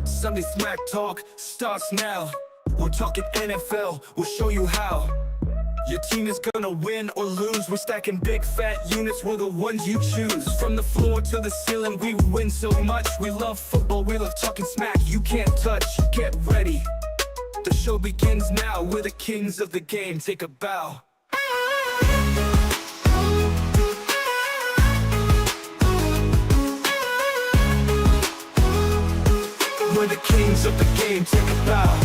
Sunday Smack Talk starts now. We're talking NFL, we'll show you how. Your team is gonna win or lose. We're stacking big fat units, we're the ones you choose. From the floor to the ceiling, we win so much. We love football, we love talking smack you can't touch. Get ready, the show begins now. We're the kings of the game, take a bow. We're the kings of the game, take a bow.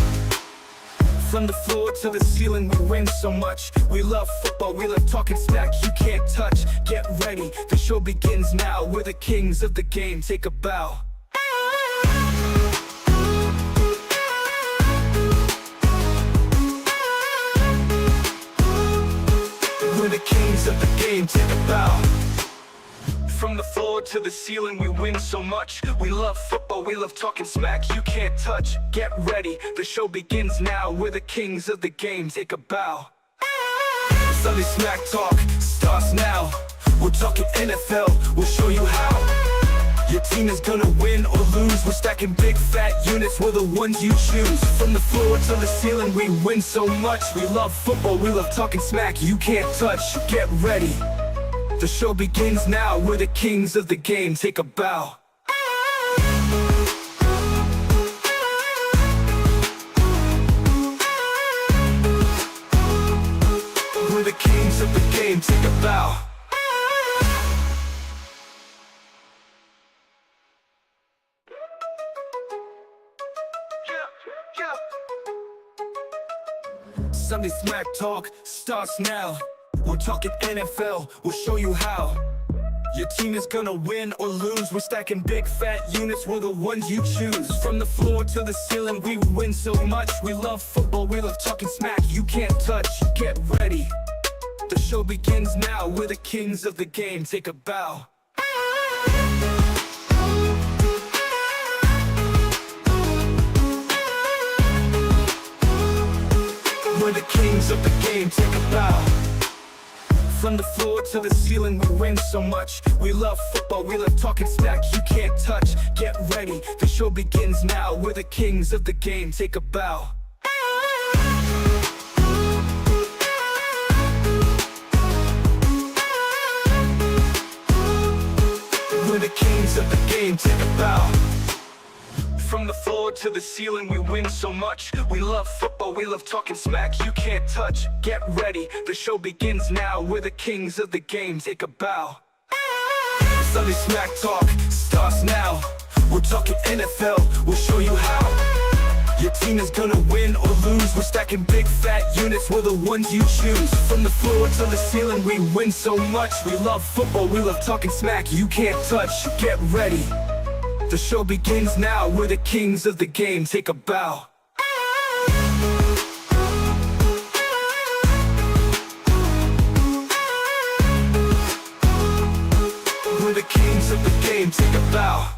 From the floor to the ceiling, we win so much. We love football, we love talking smack you can't touch. Get ready, the show begins now. We're the kings of the game, take a bow. We're the kings of the game, take a bow. From the floor to the ceiling, we win so much. We love football, we love talking smack you can't touch. Get ready, the show begins now. We're the kings of the game, take a bow. Sunday Smack Talk starts now. We're talking NFL, we'll show you how. Your team is gonna win or lose. We're stacking big fat units, we're the ones you choose. From the floor to the ceiling, we win so much. We love football, we love talking smack you can't touch. Get ready, the show begins now. We're the kings of the game, take a bow. We're the kings of the game, take a bow. Sunday Smack Talk starts now. We're talking NFL, we'll show you how. Your team is gonna win or lose. We're stacking big fat units, we're the ones you choose. From the floor to the ceiling, we win so much. We love football, we love talking smack you can't touch. Get ready, the show begins now. We're the kings of the game, take a bow. We're the kings of the game, take a bow. From the floor to the ceiling, we win so much. We love football, we love talking smack you can't touch. Get ready, the show begins now. We're the kings of the game, take a bow. We're the kings of the game, take a bow. From the floor to the ceiling, we win so much. We love football, we love talking smack you can't touch. Get ready, the show begins now. We're the kings of the game, take a bow. Sunday Smack Talk starts now. We're talking NFL, we'll show you how. Your team is gonna win or lose. We're stacking big fat units, we're the ones you choose. From the floor to the ceiling, we win so much. We love football, we love talking smack you can't touch. Get ready, the show begins now. We're the kings of the game, take a bow. We're the kings of the game, take a bow.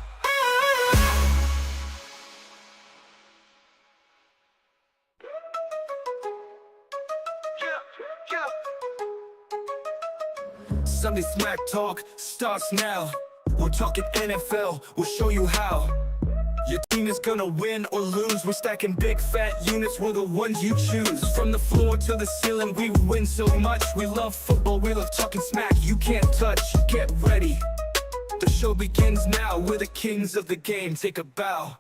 Sunday Smack Talk starts now. We're talking NFL, we'll show you how. Your team is gonna win or lose. We're stacking big fat units, we're the ones you choose. From the floor to the ceiling, we win so much. We love football, we love talking smack you can't touch. Get ready, the show begins now. We're the kings of the game, take a bow.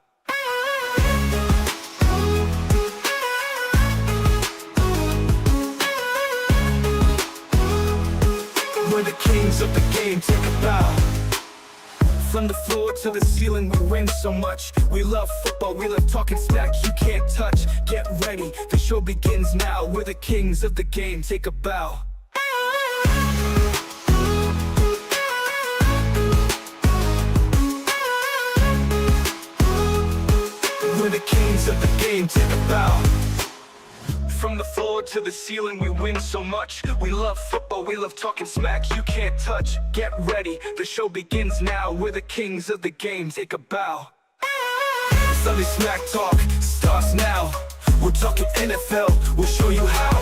We're the kings of the game, take a bow. From the floor to the ceiling, we win so much. We love football, we love talking smack you can't touch. Get ready, the show begins now. We're the kings of the game, take a bow. We're the kings of the game, take a bow. From the floor to the ceiling, we win so much. We love football, we love talking smack you can't touch. Get ready, the show begins now. We're the kings of the game, take a bow. Sunday Smack Talk starts now. We're talking NFL, we'll show you how.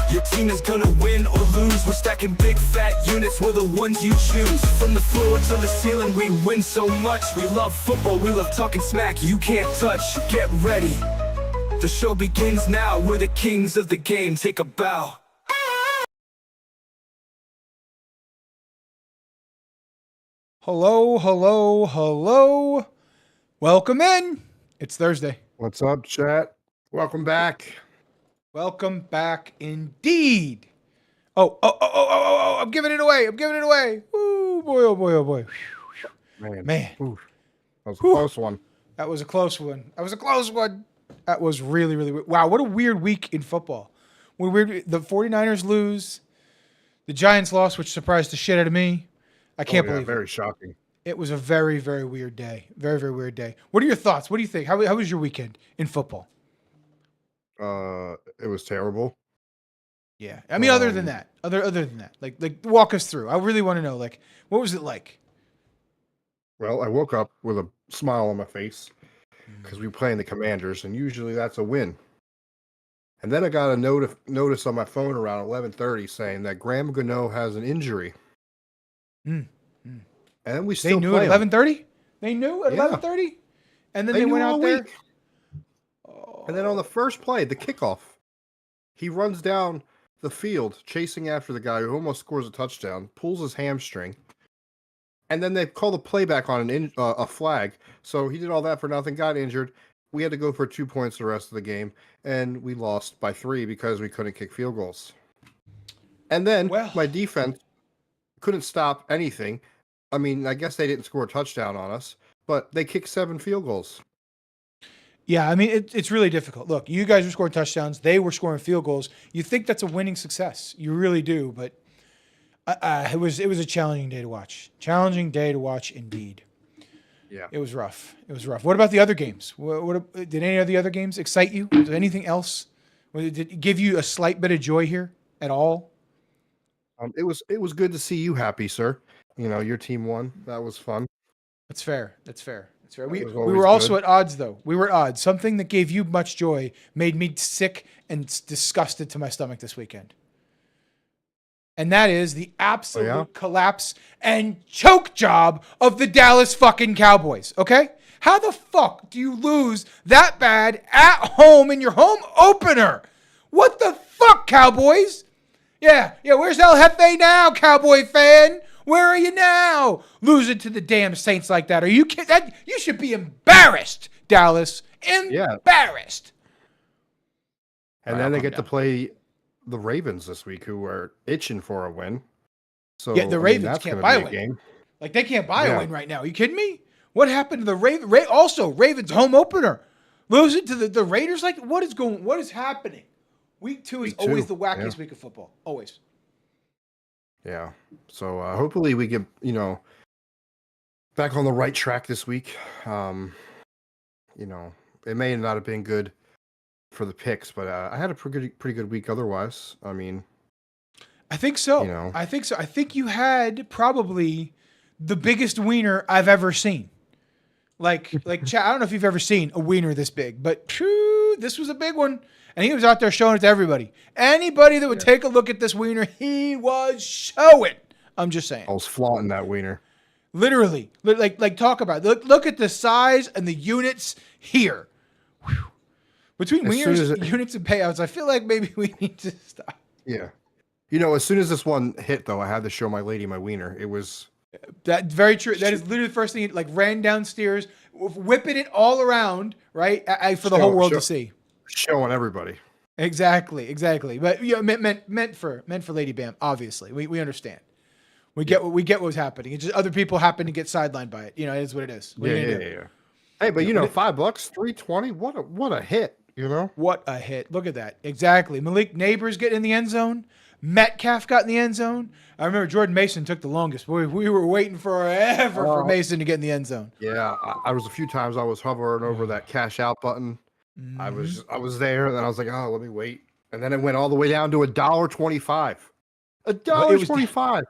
Your team is gonna win or lose. We're stacking big fat units, we're the ones you choose. From the floor to the ceiling, we win so much. We love football, we love talking smack you can't touch. Get ready, the show begins now. We're the kings of the game, take a bow. Hello, hello, hello. Welcome in. It's Thursday. What's up, chat? Welcome back. Welcome back indeed. Oh, I'm giving it away. Ooh, boy, oh boy, oh boy. Man. Oof. That was a close one. That was a close one. That was really, really weird. Wow, what a weird week in football. The 49ers lose. The Giants lost, which surprised the shit out of me. I can't believe it. Very shocking. It was a very, very weird day. Very, very weird day. What are your thoughts? What do you think? How was your weekend in football? It was terrible. Yeah. I mean, other than that, like walk us through. I really want to know, like, what was it like? Well, I woke up with a smile on my face because we were playing the Commanders, and usually that's a win. And then I got a notice on my phone around 11:30 saying that Graham Gano has an injury. And we still knew at 11:30. They knew at 11:30, and then they went out there. And then on the first play, the kickoff, he runs down the field chasing after the guy who almost scores a touchdown, pulls his hamstring, and then they call the playback on a flag. So he did all that for nothing, got injured. We had to go for 2 points the rest of the game, and we lost by 3 because we couldn't kick field goals. And then my defense couldn't stop anything. I mean, I guess they didn't score a touchdown on us, but they kicked 7 field goals. Yeah, I mean, it's really difficult. Look, you guys were scoring touchdowns. They were scoring field goals. You think that's a winning success. You really do, but it was a challenging day to watch. Challenging day to watch indeed. Yeah. It was rough. What about the other games? Did any of the other games excite you? Was there anything else? Did it give you a slight bit of joy here at all? It was good to see you happy, sir. You know, your team won. That was fun. That's fair. We were also at odds, though. We were at odds. Something that gave you much joy made me sick and disgusted to my stomach this weekend. And that is the absolute collapse and choke job of the Dallas fucking Cowboys, okay? How the fuck do you lose that bad at home in your home opener? What the fuck, Cowboys? Yeah, where's El Jefe now, Cowboy fan? Where are you now? Losing to the damn Saints like that. Are you kidding? You should be embarrassed, Dallas. Embarrassed. And then they get to play the Ravens this week, who are itching for a win. So yeah, the Ravens can't buy a win. Game. Like, they can't buy a win right now. Are you kidding me? What happened to the Ravens? Also, Ravens home opener. Losing to the Raiders? Like, what is happening? Week 2 is always the wackiest week of football. Always. Yeah. So hopefully we get, back on the right track this week. It may not have been good for the picks, but I had a pretty good week otherwise. I mean, I think so. I think you had probably the biggest wiener I've ever seen. Like Chad, I don't know if you've ever seen a wiener this big, but this was a big one. And he was out there showing it to everybody. Anybody that would take a look at this wiener, he was showing. I'm just saying. I was flaunting that wiener. Literally. Like talk about it. Look at the size and the units here. Whew. Between wieners, units, and payouts, I feel like maybe we need to stop. Yeah. As soon as this one hit, though, I had to show my lady my wiener. It was... That's very true. That is literally the first thing. Like, ran downstairs, whipping it all around, right, for the whole world to see. Showing everybody. Exactly. But meant for Lady Bam. Obviously, we understand. We get what was happening. It's just other people happen to get sidelined by it. It is what it is. Yeah. Hey, but $5, $3.20. What a hit. What a hit. Look at that. Exactly. Malik Neighbors getting in the end zone. Metcalf got in the end zone. I remember Jordan Mason took the longest. We were waiting forever for Mason to get in the end zone. Yeah, I was a few times I was hovering over that cash out button. Mm-hmm. I was there, and then I was like, oh, let me wait. And then it went all the way down to $1.25. $1.25.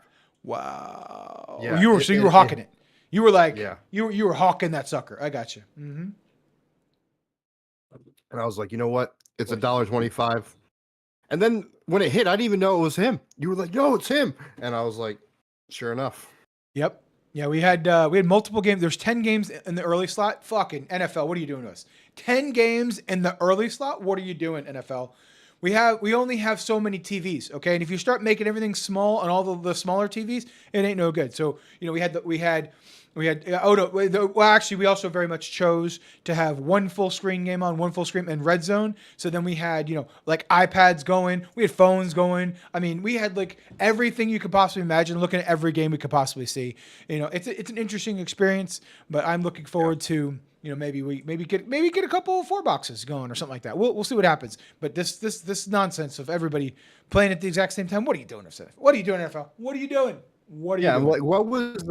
Wow. Yeah, you were hawking it. You were like, you were hawking that sucker. I got you. Mm-hmm. And I was like, you know what? It's $1.25. And then when it hit, I didn't even know it was him. You were like, "No, it's him," and I was like, "Sure enough." Yep. Yeah, we had multiple games. There's 10 games in the early slot. Fucking NFL, what are you doing to us? 10 games in the early slot? What are you doing, NFL? We only have so many TVs, okay? And if you start making everything small on all the smaller TVs, it ain't no good. So, actually, we also very much chose to have one full screen game on, one full screen and red zone. So then we had, like iPads going, we had phones going. I mean, we had like everything you could possibly imagine, looking at every game we could possibly see. It's an interesting experience, but I'm looking forward to, maybe get a couple of 4 boxes going or something like that. We'll see what happens. But this nonsense of everybody playing at the exact same time. What are you doing, NFL? What are you doing, NFL? What are you doing? What are you doing? Like what was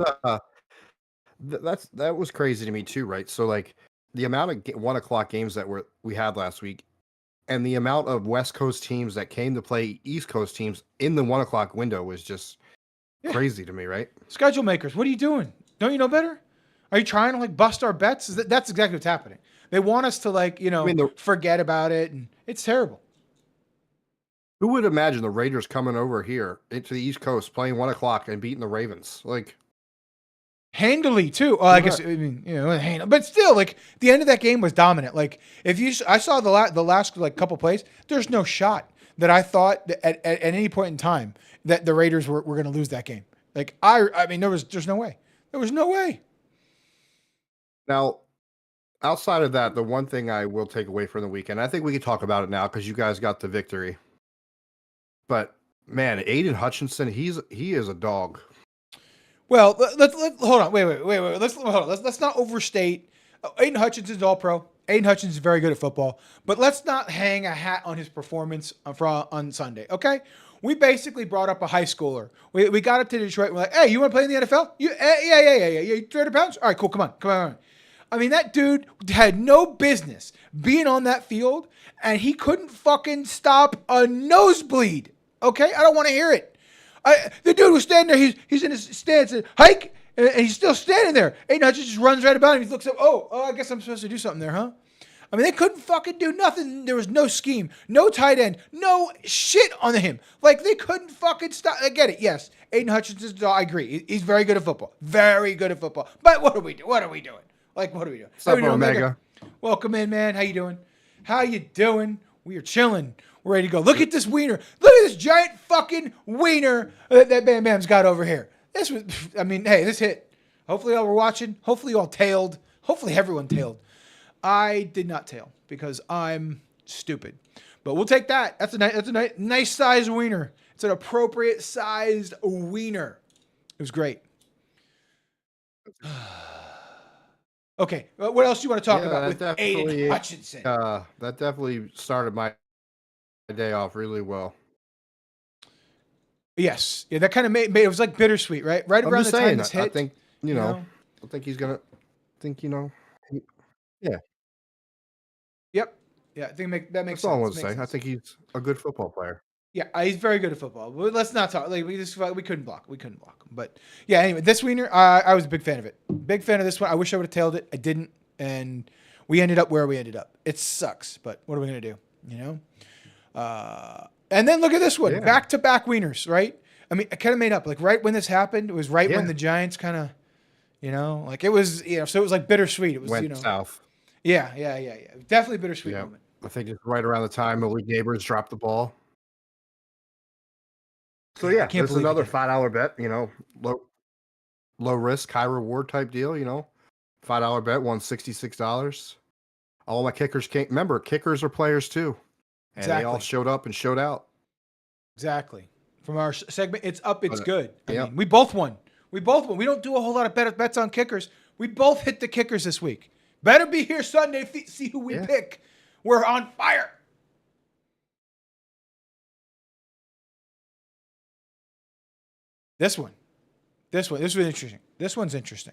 that was crazy to me too, right? So like the amount of 1 o'clock games that we had last week, and the amount of West Coast teams that came to play East Coast teams in the 1 o'clock window was just crazy to me, right? Schedule makers, what are you doing? Don't you know better? Are you trying to like bust our bets? That's exactly what's happening. They want us to forget about it, and it's terrible. Who would imagine the Raiders coming over here into the East Coast playing 1 o'clock and beating the Ravens? Like handily too. I guess but still, like the end of that game was dominant. Like I saw the last like couple plays. There's no shot that I thought that at any point in time that the Raiders were going to lose that game. Like I mean, there's no way. There was no way. Now, outside of that, the one thing I will take away from the weekend, I think we can talk about it now because you guys got the victory. But man, Aiden Hutchinson, he is a dog. Well, let's hold on. Wait. Let's not overstate. Aiden Hutchinson's all pro. Aiden Hutchinson is very good at football, but let's not hang a hat on his performance on Sunday. Okay, we basically brought up a high schooler. We got up to Detroit. We're like, hey, you want to play in the NFL? Yeah. You 300 pounds? All right, cool. Come on. I mean, that dude had no business being on that field, and he couldn't fucking stop a nosebleed. Okay, I don't want to hear it. The dude was standing there. He's in his stance and hike, and he's still standing there. Aiden Hutchinson just runs right about him. He looks up. Oh, I guess I'm supposed to do something there, huh? I mean, they couldn't fucking do nothing. There was no scheme, no tight end, no shit on him. Like, they couldn't fucking stop. I get it. Yes, Aiden Hutchinson, I agree. He's very good at football. Very good at football. But what are we doing? Like, what are we doing? What's up, Omega? Welcome in, man. How you doing? We are chilling. We're ready to go. Look at this wiener. Look at this giant fucking wiener that Bam Bam's got over here. This hit. Hopefully y'all were watching. Hopefully y'all tailed. Hopefully everyone tailed. I did not tail because I'm stupid. But we'll take that. That's a nice sized wiener. It's an appropriate sized wiener. It was great. Okay, what else do you want to talk about with Aiden Hutchinson? That definitely started my day off really well. Yes, yeah, that kind of made it was like bittersweet, right? Right around the time this hit. I think I think he's gonna. Yeah. Yep. Yeah, I think that makes sense. That's all I want to say. I think he's a good football player. Yeah, he's very good at football. But let's not talk. Like we couldn't block. We couldn't block him. But yeah, anyway, this wiener, I was a big fan of it. Big fan of this one. I wish I would have tailed it. I didn't, and we ended up where we ended up. It sucks, but what are we gonna do? And then look at this one, back-to-back wieners, right? I mean, I kind of made up. Like right when this happened, it was right when the Giants kind of, like it was, so it was like bittersweet. It was, went south. Yeah. Definitely bittersweet moment. I think it's right around the time Malik Neighbors dropped the ball. So yeah, it's another $5 bet. Low risk, high reward type deal. $5 bet won $66. All my kickers can't remember. Kickers are players too, and they all showed up and showed out. Exactly. From our segment, it's up, it's good. I mean, we both won. We don't do a whole lot of bets on kickers. We both hit the kickers this week. Better be here Sunday. See who we pick. We're on fire. This one. This was interesting. This one's interesting.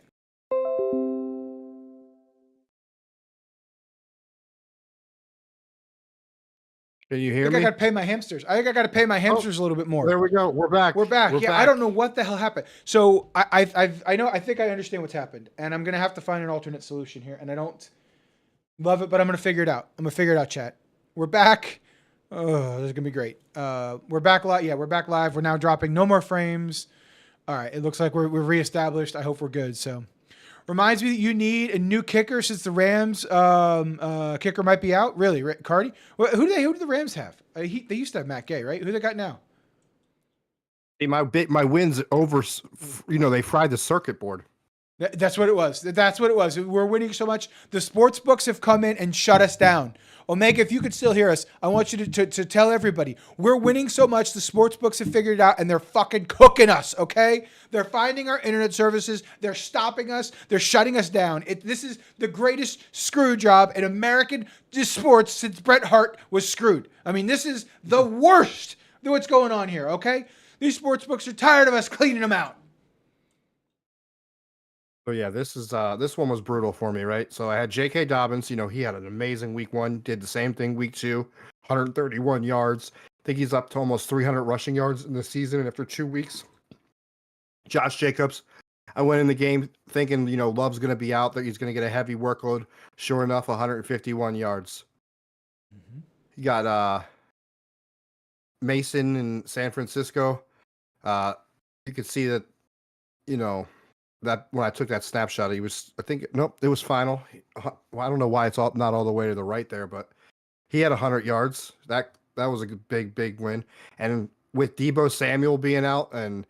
Can you hear me? I got to pay my hamsters. I think I got to pay my hamsters a little bit more. There we go. We're back. I don't know what the hell happened. So I think I understand what's happened, and I'm gonna have to find an alternate solution here. And I don't love it, but I'm gonna figure it out. Chat. We're back. Oh, this is gonna be great. We're back live. Yeah, we're back live. We're now dropping no more frames. All right, it looks like we're reestablished. I hope we're good. So, reminds me that you need a new kicker since the Rams kicker might be out. Really, Cardi? Who do the Rams have? They used to have Matt Gay, right? Who they got now? Hey, my wins over. They fried the circuit board. That's what it was. That's what it was. We're winning so much. The sports books have come in and shut us down. Omega, if you could still hear us, I want you to tell everybody we're winning so much. The sports books have figured it out and they're fucking cooking us. Okay, they're finding our internet services. They're stopping us. They're shutting us down. This is the greatest screw job in American sports since Bret Hart was screwed. I mean, this is the worst. What's going on here? Okay, these sports books are tired of us cleaning them out. So yeah, this one was brutal for me, right? So I had J.K. Dobbins. He had an amazing week 1. Did the same thing week 2, 131 yards. I think he's up to almost 300 rushing yards in the season after 2 weeks. Josh Jacobs, I went in the game thinking Love's going to be out, that he's going to get a heavy workload. Sure enough, 151 yards. Mm-hmm. You got Mason in San Francisco. You could see that that when I took that snapshot, it was final. Well, I don't know why it's not all the way to the right there, but he had 100 yards. That was a big win. And with Deebo Samuel being out and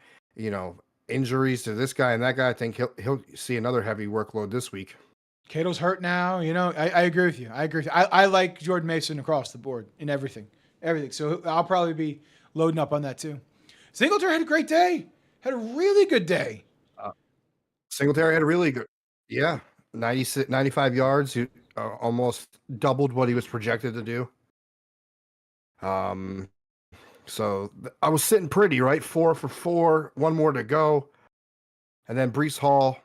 injuries to this guy and that guy, I think he'll see another heavy workload this week. Kittle's hurt now. I agree with you. I like Jordan Mason across the board in everything. So I'll probably be loading up on that too. Singletary had a great day. Had a really good day. Singletary had a really good, 96, 95 yards. He almost doubled what he was projected to do. So I was sitting pretty, right? 4 for 4, one more to go. And then Breece Hall,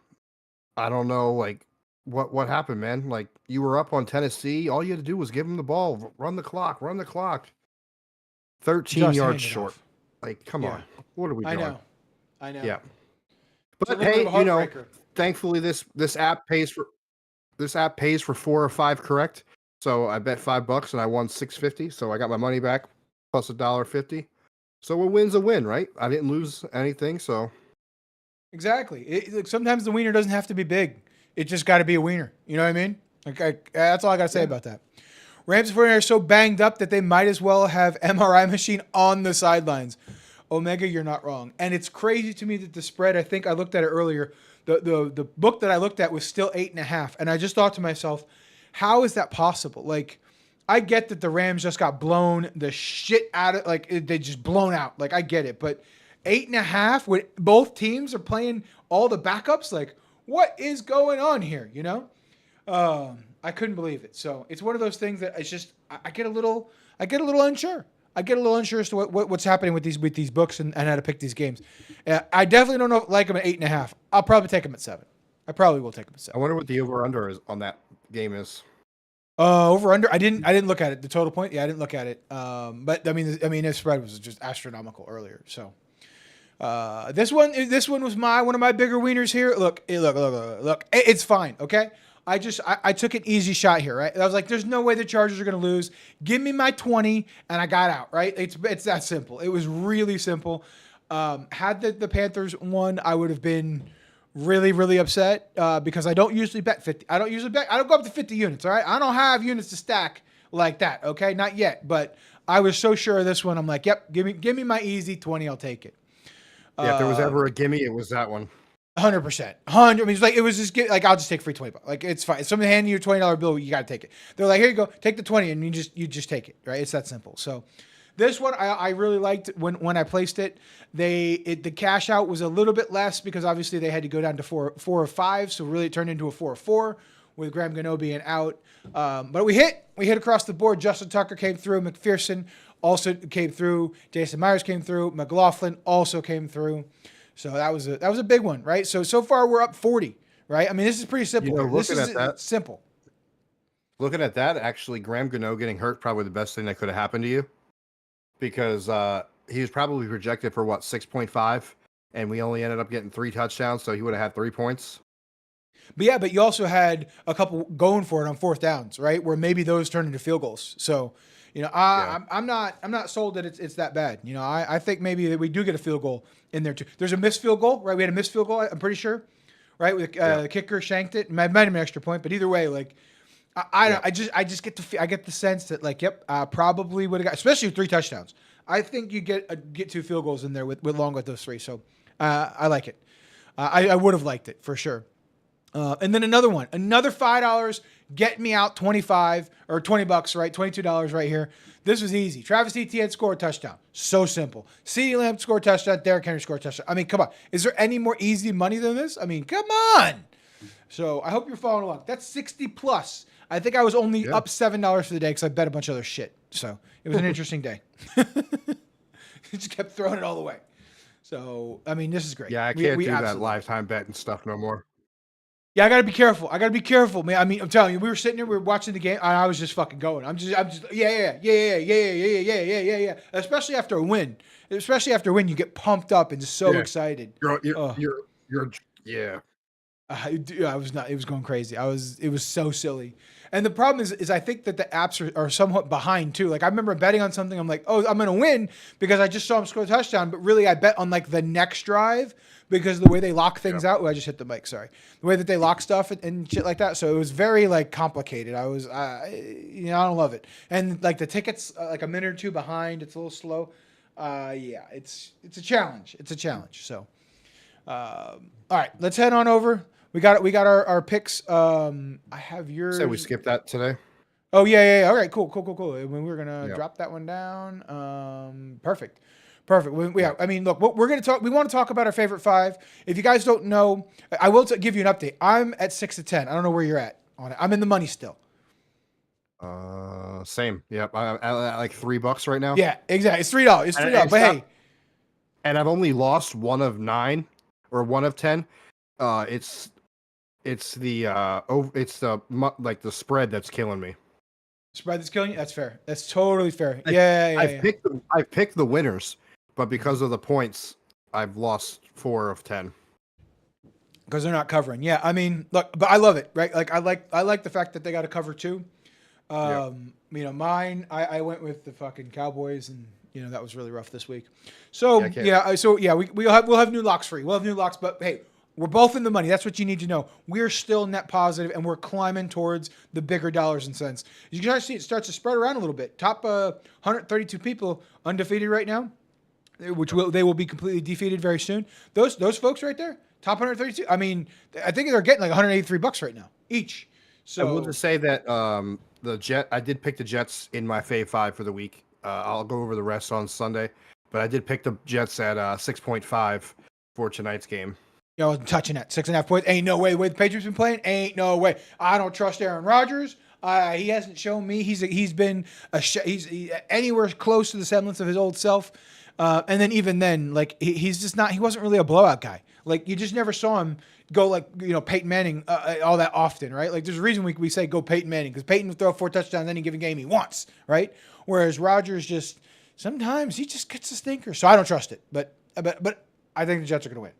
I don't know, like, what happened, man? Like, you were up on Tennessee. All you had to do was give him the ball, run the clock. 13 yards short. Like, come on. What are we doing? I know. Yeah. But hey, thankfully this app pays for 4 or 5 correct. So I bet $5 and I won $6.50. So I got my money back plus $1.50. So a win's a win, right? I didn't lose anything. So exactly. Sometimes the wiener doesn't have to be big. It just got to be a wiener. You know what I mean? That's all I got to say about that. Rams 49ers are so banged up that they might as well have MRI machine on the sidelines. Omega, you're not wrong. And it's crazy to me that the spread, I think I looked at it earlier, the book that I looked at was still 8.5. And I just thought to myself, how is that possible? Like, I get that the Rams just got blown the shit out of, like, they just blown out. Like, I get it. But 8.5 when both teams are playing all the backups, like, what is going on here, I couldn't believe it. So it's one of those things that it's just, I get a little unsure. I get a little unsure as to what's happening with these books and how to pick these games. I definitely don't like them at 8.5. I'll probably take them at 7. I probably will take them at 7. I wonder what the over/under is on that game is. Over/under. I didn't look at it. The total point. Yeah, I didn't look at it. But I mean, the spread was just astronomical earlier. So this one was one of my bigger wieners here. Look. It's fine. Okay. I took an easy shot here, right? I was like, there's no way the Chargers are going to lose. Give me my 20, and I got out, right? It's that simple. It was really simple. Had the Panthers won, I would have been really, really upset because I don't usually bet 50. I don't go up to 50 units, all right? I don't have units to stack like that, okay? Not yet, but I was so sure of this one. I'm like, yep, give me my easy 20. I'll take it. Yeah, if there was ever a gimme, it was that one. 100%. 100. I mean, it was just like, I'll just take free $20. Like, it's fine. If somebody handing you a $20 bill, you got to take it. They're like, here you go, take the 20, and you just take it, right? It's that simple. So this one I really liked when I placed it. The cash out was a little bit less because obviously they had to go down to 4 or 5. So really it turned into a 4 or 4 with Graham Gano being out. But we hit across the board. Justin Tucker came through. McPherson also came through. Jason Myers came through. McLaughlin also came through. So that was a big one, right? So far we're up 40, right? I mean, this is pretty simple. Simple. Looking at that, actually, Graham Gano getting hurt probably the best thing that could have happened to you, because he was probably projected for 6.5, and we only ended up getting 3 touchdowns, so he would have had 3 points. But you also had a couple going for it on 4th downs, right? Where maybe those turned into field goals. So, You know, Yeah. I'm not sold that it's that bad. You know, I think maybe that we do get a field goal in there too. There's a missed field goal, right? We had a missed field goal. I'm pretty sure, right? The kicker shanked it. Might have been an extra point, but either way, like I just get I get the sense that like, yep, probably would have got, especially with 3 touchdowns. I think you get 2 field goals in there with along with those 3. So I like it. I would have liked it for sure. And then another one, another $5, get me out 25 or $20, right? $22 right here. This was easy. Travis Etienne scored a touchdown. So simple. CeeDee Lamb scored a touchdown. Derrick Henry scored a touchdown. I mean, come on. Is there any more easy money than this? I mean, come on. So I hope you're following along. That's 60 plus. I think I was only up $7 for the day because I bet a bunch of other shit. So it was an interesting day. Just kept throwing it all away. So, I mean, this is great. Yeah, I can't do that absolutely- lifetime bet and stuff no more. Yeah, I gotta be careful, man. I mean, I'm telling you, we were sitting there, we were watching the game, and I was just fucking going. I'm just, yeah. Especially after a win. You get pumped up and so excited. Yeah. I was not. It was going crazy. It was so silly. And the problem is I think that the apps are somewhat behind too. Like I remember betting on something. I'm like, oh, I'm gonna win because I just saw him score a touchdown. But really, I bet on like the next drive because of the way they lock things out. Oh, I just hit the mic. Sorry. The way that they lock stuff and shit like that. So it was very like complicated. I don't love it. And like the tickets, like a minute or two behind. It's a little slow. It's a challenge. So, all right, let's head on over. We got our picks. I have yours. Said we skipped that today. Oh yeah. All right, cool. When we're gonna drop that one down. Perfect. I mean, look, what we're gonna talk. We want to talk about our favorite 5. If you guys don't know, I will give you an update. I'm at 6 of 10. I don't know where you're at on it. I'm in the money still. Same. Yep. I'm at like $3 right now. Yeah, exactly. It's $3. It's $3. But hey, and I've only lost 1 of 9 or 1 of 10. It's the the spread that's killing me. Spread that's killing you. That's fair. That's totally fair. I've picked the winners, but because of the points, I've lost 4 of 10 because they're not covering. Yeah, I mean, look, but I love it, right? Like I like the fact that they got to cover too. You know, mine. I went with the fucking Cowboys, and you know that was really rough this week. So we'll have new locks for you. We'll have new locks, but hey. We're both in the money. That's what you need to know. We're still net positive, and we're climbing towards the bigger dollars and cents. You can see it starts to spread around a little bit. Top 132 people undefeated right now, which they will be completely defeated very soon. Those folks right there, top 132. I mean, I think they're getting like $183 right now each. So I will just say that I did pick the Jets in my fave 5 for the week. I'll go over the rest on Sunday, but I did pick the Jets at 6.5 for tonight's game. I wasn't touching that. 6.5 points. Ain't no way. The way the Patriots been playing, ain't no way. I don't trust Aaron Rodgers. He hasn't shown me he's been anywhere close to the semblance of his old self. And then even then, like he's just not. He wasn't really a blowout guy. Like you just never saw him go like Peyton Manning all that often, right? Like there's a reason we say go Peyton Manning because Peyton would throw 4 touchdowns any given game he wants, right? Whereas Rodgers just sometimes he just gets a stinker. So I don't trust it. But I think the Jets are going to win.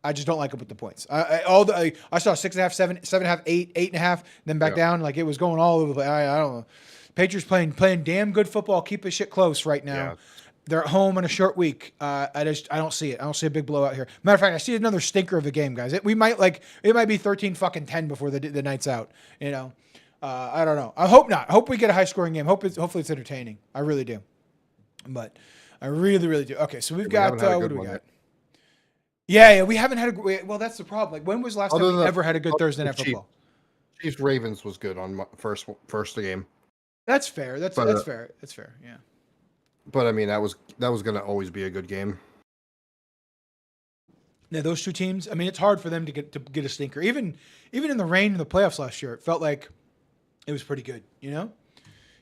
I just don't like it with the points. I saw 6.5, 7, 7.5, 8, 8.5, then back down. Like it was going all over the place. I don't know. Patriots playing damn good football. Keep this shit close right now. Yeah. They're at home on a short week. I don't see it. I don't see a big blowout here. Matter of fact, I see another stinker of a game, guys. It might be 13-10 before the night's out. You know, I don't know. I hope not. I hope we get a high scoring game. Hopefully it's entertaining. I really do. But I really, really do. Okay, so we've got what do we got? Yeah, we haven't had well, that's the problem. Like, when was the last time we ever had a good Thursday night football? Chiefs Ravens was good on first game. That's fair. That's fair. That's fair. Yeah. But I mean, that was going to always be a good game. Yeah, those two teams. I mean, it's hard for them to get a stinker. Even in the rain in the playoffs last year, it felt like it was pretty good. You know,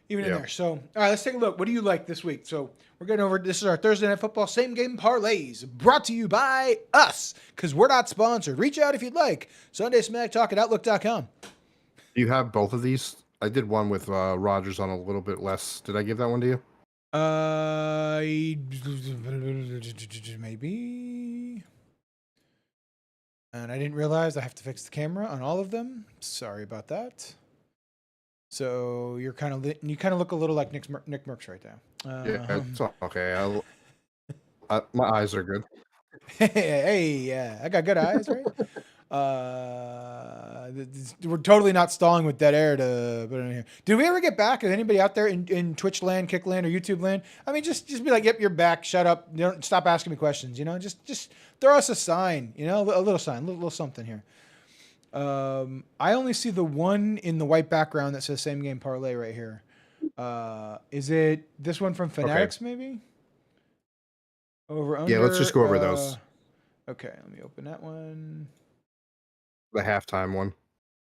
even in there. So, all right, let's take a look. What do you like this week? So we're getting over. This is our Thursday night football same game parlays, brought to you by us because we're not sponsored. Reach out if you'd like. Sunday Smack Talk at Outlook.com. Do you have both of these? I did one with Rodgers on a little bit less. Did I give that one to you? Maybe. And I didn't realize I have to fix the camera on all of them. Sorry about that. So you're kind of you kind of look a little like Nick Merckx right now. Yeah, it's okay. My eyes are good. Hey, yeah, I got good eyes, right? We're totally not stalling with dead air to put it in here. Did we ever get back? Is anybody out there in Twitch land, Kick land, or YouTube land? I mean, just be like, yep, you're back. Shut up. You don't stop asking me questions. You know, just throw us a sign. You know, a little sign, a little something here. I only see the one in the white background that says same game parlay right here. Is it this one from Fanatics maybe? Over under. Yeah, let's just go over those. Okay, let me open that one. The halftime one.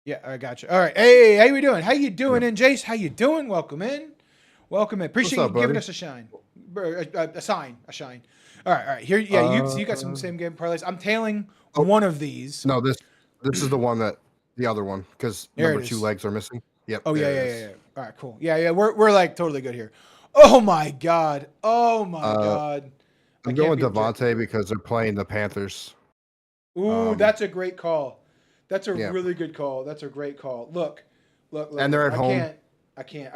Yeah, I got you. All right. Hey, how you doing? How you doing, in Jace? How you doing? Welcome in. Welcome in. Appreciate What's up, you giving buddy? us a shine. A sign. A shine. All right. Here, yeah, you got some same game parlays. I'm tailing one of these. No, this is the one the other one, because number 2 legs are missing. Yep. Oh, yeah. All right, cool. Yeah. We're like totally good here. Oh my God. Oh my God. I'm going Devontae because they're playing the Panthers. Ooh, that's a great call. That's a really good call. That's a great call. Look. And they're at home. I can't.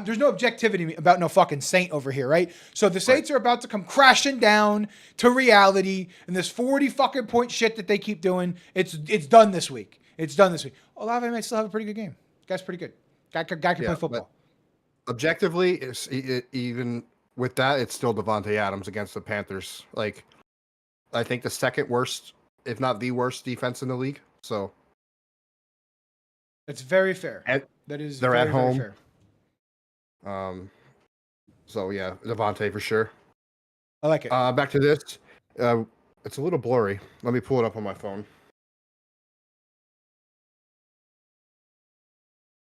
There's no objectivity about no fucking Saint over here, right? So the Saints are about to come crashing down to reality, and this 40 fucking point shit that they keep doing, it's done this week. It's done this week. Olave might still have a pretty good game. Guy's pretty good. Guy can play football. Objectively, even with that, it's still Devontae Adams against the Panthers. Like, I think the second worst, if not the worst, defense in the league. So it's very fair. That is they're very, at home. very fair. So yeah, Devontae for sure. I like it. Back to this. It's a little blurry. Let me pull it up on my phone.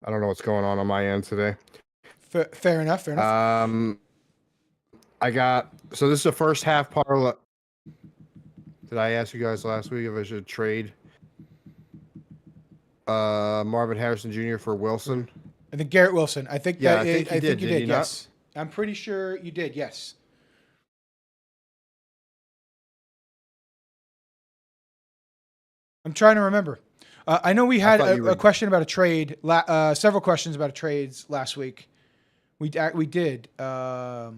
I don't know what's going on my end today. Fair enough. So this is the first half parlay. Did I ask you guys last week if I should trade Marvin Harrison Jr. for Wilson? I think Garrett Wilson. I think I think you did. Yes, I'm pretty sure you did. Yes. I'm trying to remember. I know we had a question about a trade. Several questions about trades last week. We did. That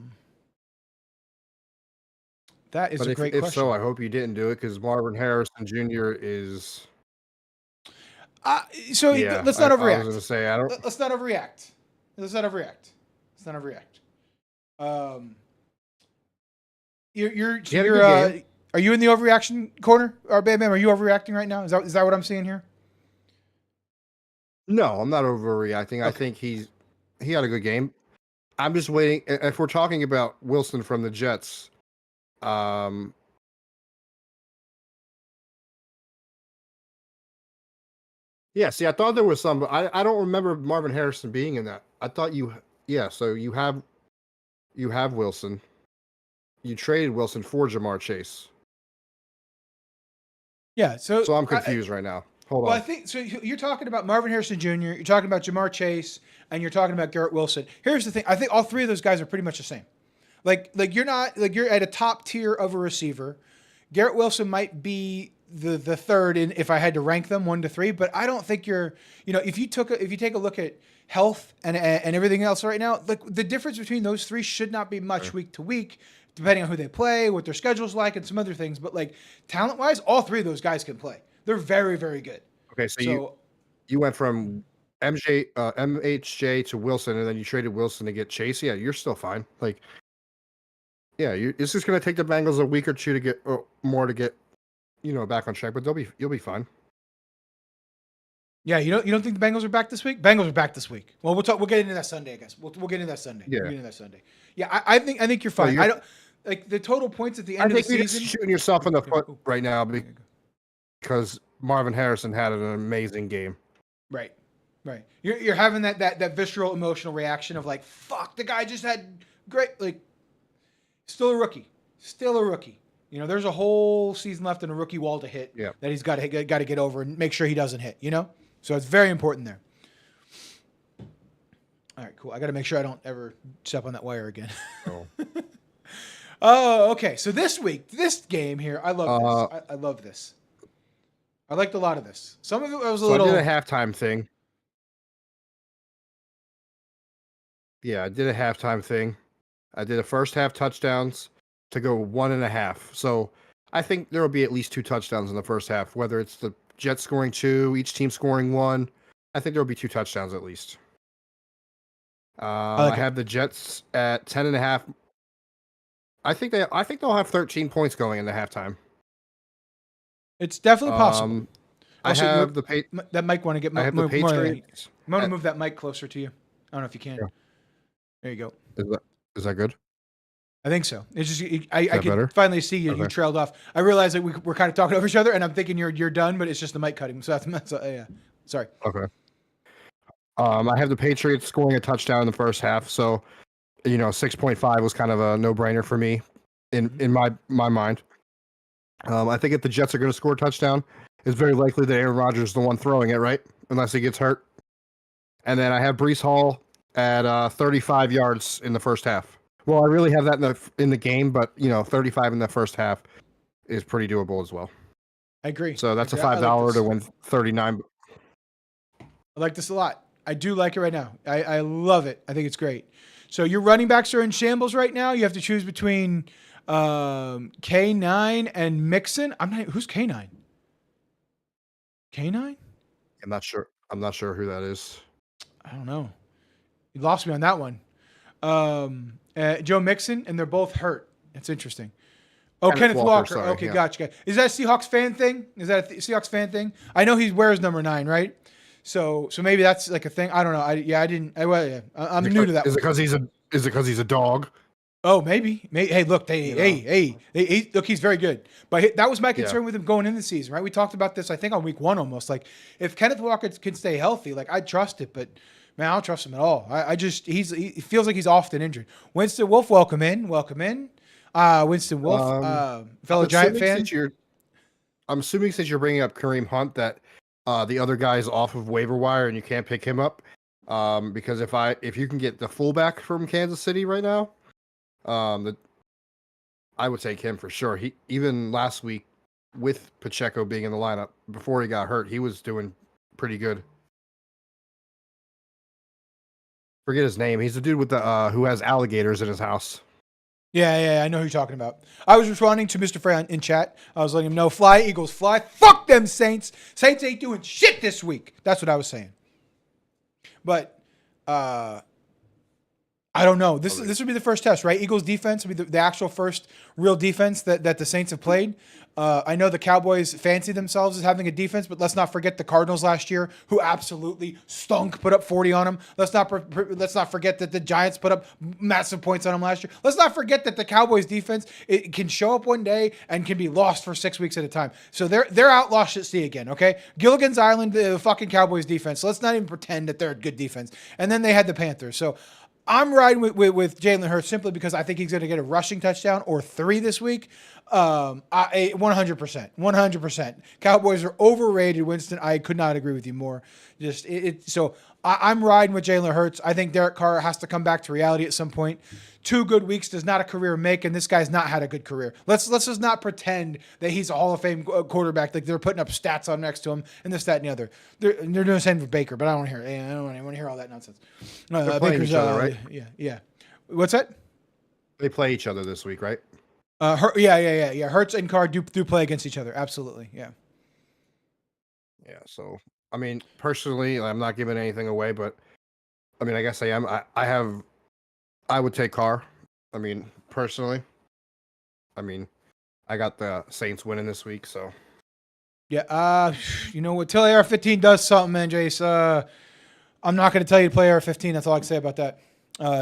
is a great question. If so, I hope you didn't do it because Marvin Harrison Jr. is. Let's not overreact. I was going to say I don't. Let's not overreact. Are you in the overreaction corner, or Bam? Are you overreacting right now? Is that what I'm seeing here? No, I'm not overreacting. Okay. I think he had a good game. I'm just waiting. If we're talking about Wilson from the Jets, yeah. See, I thought there was some, but I don't remember Marvin Harrison being in that. I thought so you have Wilson. You traded Wilson for Jamar Chase. Yeah. So I'm confused right now. Hold on. Well, I think so. You're talking about Marvin Harrison Jr. You're talking about Jamar Chase, and you're talking about Garrett Wilson. Here's the thing: I think all three of those guys are pretty much the same. Like you're not you're at a top tier of a receiver. Garrett Wilson might be the third in if I had to rank them 1 to 3, but I don't think you're. If you take a look at health and everything else right now, the difference between those three should not be much week to week, depending on who they play, what their schedule's like, and some other things. But talent wise, all three of those guys can play. They're very, very good. Okay, so you went from MHJ to Wilson, and then you traded Wilson to get Chase. Yeah, you're still fine. It's just going to take the Bengals a week or two to get more to get, back on track. But you'll be fine. Yeah, you don't think the Bengals are back this week? Bengals are back this week. Well, we'll get into that Sunday, I guess. We'll get into that Sunday. Yeah. We'll get into that Sunday. Yeah, I think you're fine. I don't the total points at the end of the season. I think you're shooting yourself in the foot right now because Marvin Harrison had an amazing game. Right. You're having that visceral emotional reaction of fuck, the guy just had great, still a rookie. There's a whole season left and a rookie wall to hit that he's got to get over and make sure he doesn't hit, So it's very important there. All right, cool. I got to make sure I don't ever step on that wire again. Oh. Oh, okay. So this week, this game here, I love this. I love this. I liked a lot of this. Some of it was a little. I did a halftime thing. Yeah, I did a halftime thing. I did a first half touchdowns to go 1.5. So I think there will be at least 2 touchdowns in the first half, whether it's the Jets scoring 2, each team scoring 1. I think there will be 2 touchdowns at least. I I like it. have the Jets at 10.5. I think they'll have 13 points going in the halftime. It's definitely possible. Um, I Also, have the that mic want to get I have the more. Patriots. You want to At, move that mic closer to you? I don't know if you can. yeah, There you go. is that good? I think so. It's just Is I that could better? finally see you. You Okay. trailed off. I realized that we're kind of talking over each other, and I'm thinking you're done, but it's just the mic cutting. So that's yeah. Sorry. Okay. I have the Patriots scoring a touchdown in the first half, so 6.5 was kind of a no-brainer for me in my mind. I think if the Jets are going to score a touchdown, it's very likely that Aaron Rodgers is the one throwing it, right? Unless he gets hurt. And then I have Brees Hall at 35 yards in the first half. Well, I really have that in the game, but 35 in the first half is pretty doable as well. I agree. So that's a I like $5 this. to win 39. I like this a lot. I do like it right now. I love it. I think it's great. So your running backs are in shambles right now. You have to choose between K9 and Mixon. I'm not. Who's K9? K9? I'm not sure. I'm not sure who that is. I don't know. You lost me on that one. Joe Mixon, and they're both hurt. It's interesting. Oh, Kenneth Walker. Sorry, Okay, yeah. gotcha. Is that a Seahawks fan thing? Is that a Seahawks fan thing? I know he wears number 9, right? So maybe that's like a thing. I don't know. I'm new to that. Is it because he's a dog? Oh, maybe. Hey, look, hey, look, he's very good. But that was my concern with him going into the season, right? We talked about this, I think, on week 1 almost. Like, if Kenneth Walker can stay healthy, like, I'd trust it. But, man, I don't trust him at all. He feels like he's often injured. Winston Wolf, welcome in. Winston Wolf, fellow Giant fan. I'm assuming since you're bringing up Kareem Hunt that the other guy is off of waiver wire and you can't pick him up. Because if you can get the fullback from Kansas City right now, I would take him for sure. He even last week with Pacheco being in the lineup before he got hurt, he was doing pretty good. Forget his name. He's the dude with the who has alligators in his house. Yeah, I know who you're talking about. I was responding to Mr. Frey in chat. I was letting him know, fly, Eagles, fly. Fuck them Saints. Saints ain't doing shit this week. That's what I was saying. But I don't know. This would be the first test, right? Eagles defense would be the actual first real defense that the Saints have played. I know the Cowboys fancy themselves as having a defense, but let's not forget the Cardinals last year, who absolutely stunk, put up 40 on them. Let's not forget that the Giants put up massive points on them last year. Let's not forget that the Cowboys defense, it can show up one day and can be lost for 6 weeks at a time. So they're outlost at sea again, okay? Gilligan's Island, the fucking Cowboys defense. Let's not even pretend that they're a good defense. And then they had the Panthers. So I'm riding with Jalen Hurts simply because I think he's going to get a rushing touchdown or 3 this week. 100%. Cowboys are overrated, Winston. I could not agree with you more. So I'm riding with Jalen Hurts. I think Derek Carr has to come back to reality at some point. 2 good weeks does not a career make, and this guy's not had a good career. Let's just not pretend that he's a Hall of Fame quarterback. Like they're putting up stats on next to him and this, that, and the other. They're doing the same for Baker, but I don't want to hear it. I don't want to hear all that nonsense. They're playing each other, right? Yeah. What's that? They play each other this week, right? Yeah. Hurts and Carr do play against each other. Absolutely. Yeah. Yeah. So, I mean, personally, I'm not giving anything away, but I mean, I guess I am. I would take Carr. I mean, personally, I got the Saints winning this week, so. Yeah. You know what? Till AR-15 does something, man, Jace. I'm not going to tell you to play AR-15. That's all I can say about that.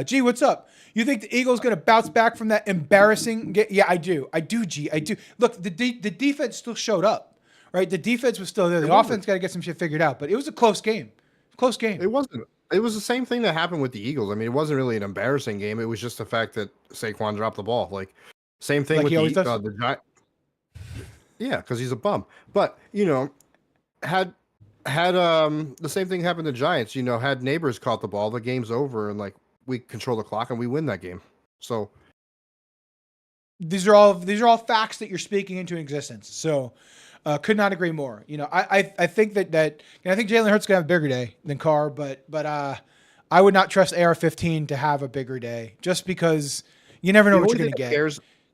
G, what's up? You think the Eagles going to bounce back from that embarrassing? Yeah, I do, G. I do. Look, the defense still showed up, right? The defense was still there. The offense got to get some shit figured out, but it was a close game. It wasn't. It was the same thing that happened with the Eagles. I mean, it wasn't really an embarrassing game. It was just the fact that Saquon dropped the ball. Like, same thing with the Giants. Yeah, because he's a bum. But, had the same thing happened to Giants, had Neighbors caught the ball, the game's over, and like we control the clock and we win that game. So these are all facts that you're speaking into existence. So could not agree more. I think that I think Jalen Hurts gonna have a bigger day than Carr, but I would not trust AR-15 to have a bigger day just because you never know what you're going to get.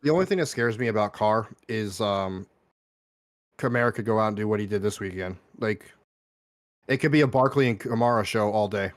The only thing that scares me about Carr is Kamara could go out and do what he did this weekend. Like, it could be a Barkley and Kamara show all day.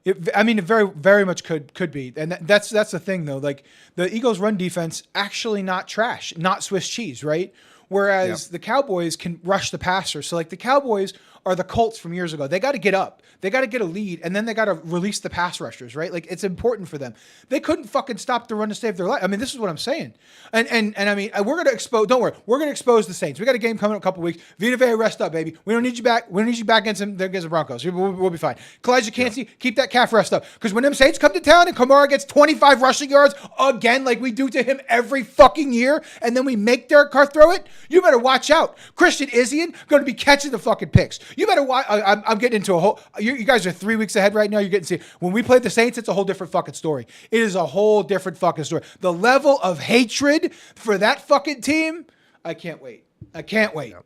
It very, very much could be, and that's the thing though. Like the Eagles' run defense, actually not trash, not Swiss cheese, right? Whereas the Cowboys can rush the passer. So like the Cowboys are the Colts from years ago. They got to get up, they got to get a lead, and then they got to release the pass rushers, right? Like it's important for them. They couldn't fucking stop the run to save their life. I mean, this is what I'm saying. And I mean, we're gonna expose. Don't worry, we're gonna expose the Saints. We got a game coming in a couple weeks. Vita Vea, rest up, baby. We don't need you back. We don't need you back against the Broncos. We'll be fine. Kalijah Kancey, keep that calf rest up. Because when them Saints come to town and Kamara gets 25 rushing yards again, like we do to him every fucking year, and then we make Derek Carr throw it, you better watch out. Christian Isian going to be catching the fucking picks. You better watch. I'm getting into a whole. You guys are 3 weeks ahead right now. You're getting to see when we play the Saints. It's a whole different fucking story. It is a whole different fucking story. The level of hatred for that fucking team, I can't wait. I can't wait. Yep.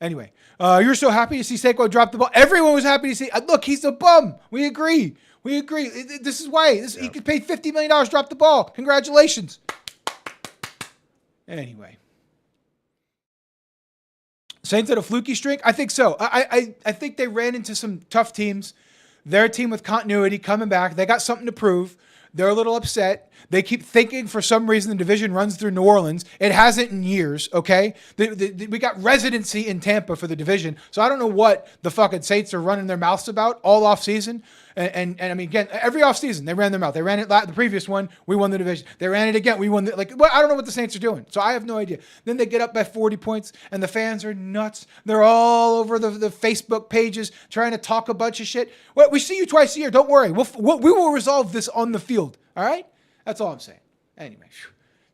Anyway, you're so happy to see Saquon drop the ball. Everyone was happy to see. Look, he's a bum. We agree. We agree. This is why he could pay $50 million, drop the ball. Congratulations. Anyway. Saints had a fluky streak? I think so. I think they ran into some tough teams. They're a team with continuity coming back. They got something to prove. They're a little upset. They keep thinking for some reason the division runs through New Orleans. It hasn't in years, okay? We got residency in Tampa for the division. So I don't know what the fucking Saints are running their mouths about all offseason. And I mean, again, every offseason, they ran their mouth. They ran it the previous one, we won the division. They ran it again, we won. I don't know what the Saints are doing. So I have no idea. Then they get up by 40 points, and the fans are nuts. They're all over the Facebook pages trying to talk a bunch of shit. Well, we see you twice a year. Don't worry. We will resolve this on the field. All right? That's all I'm saying. Anyway,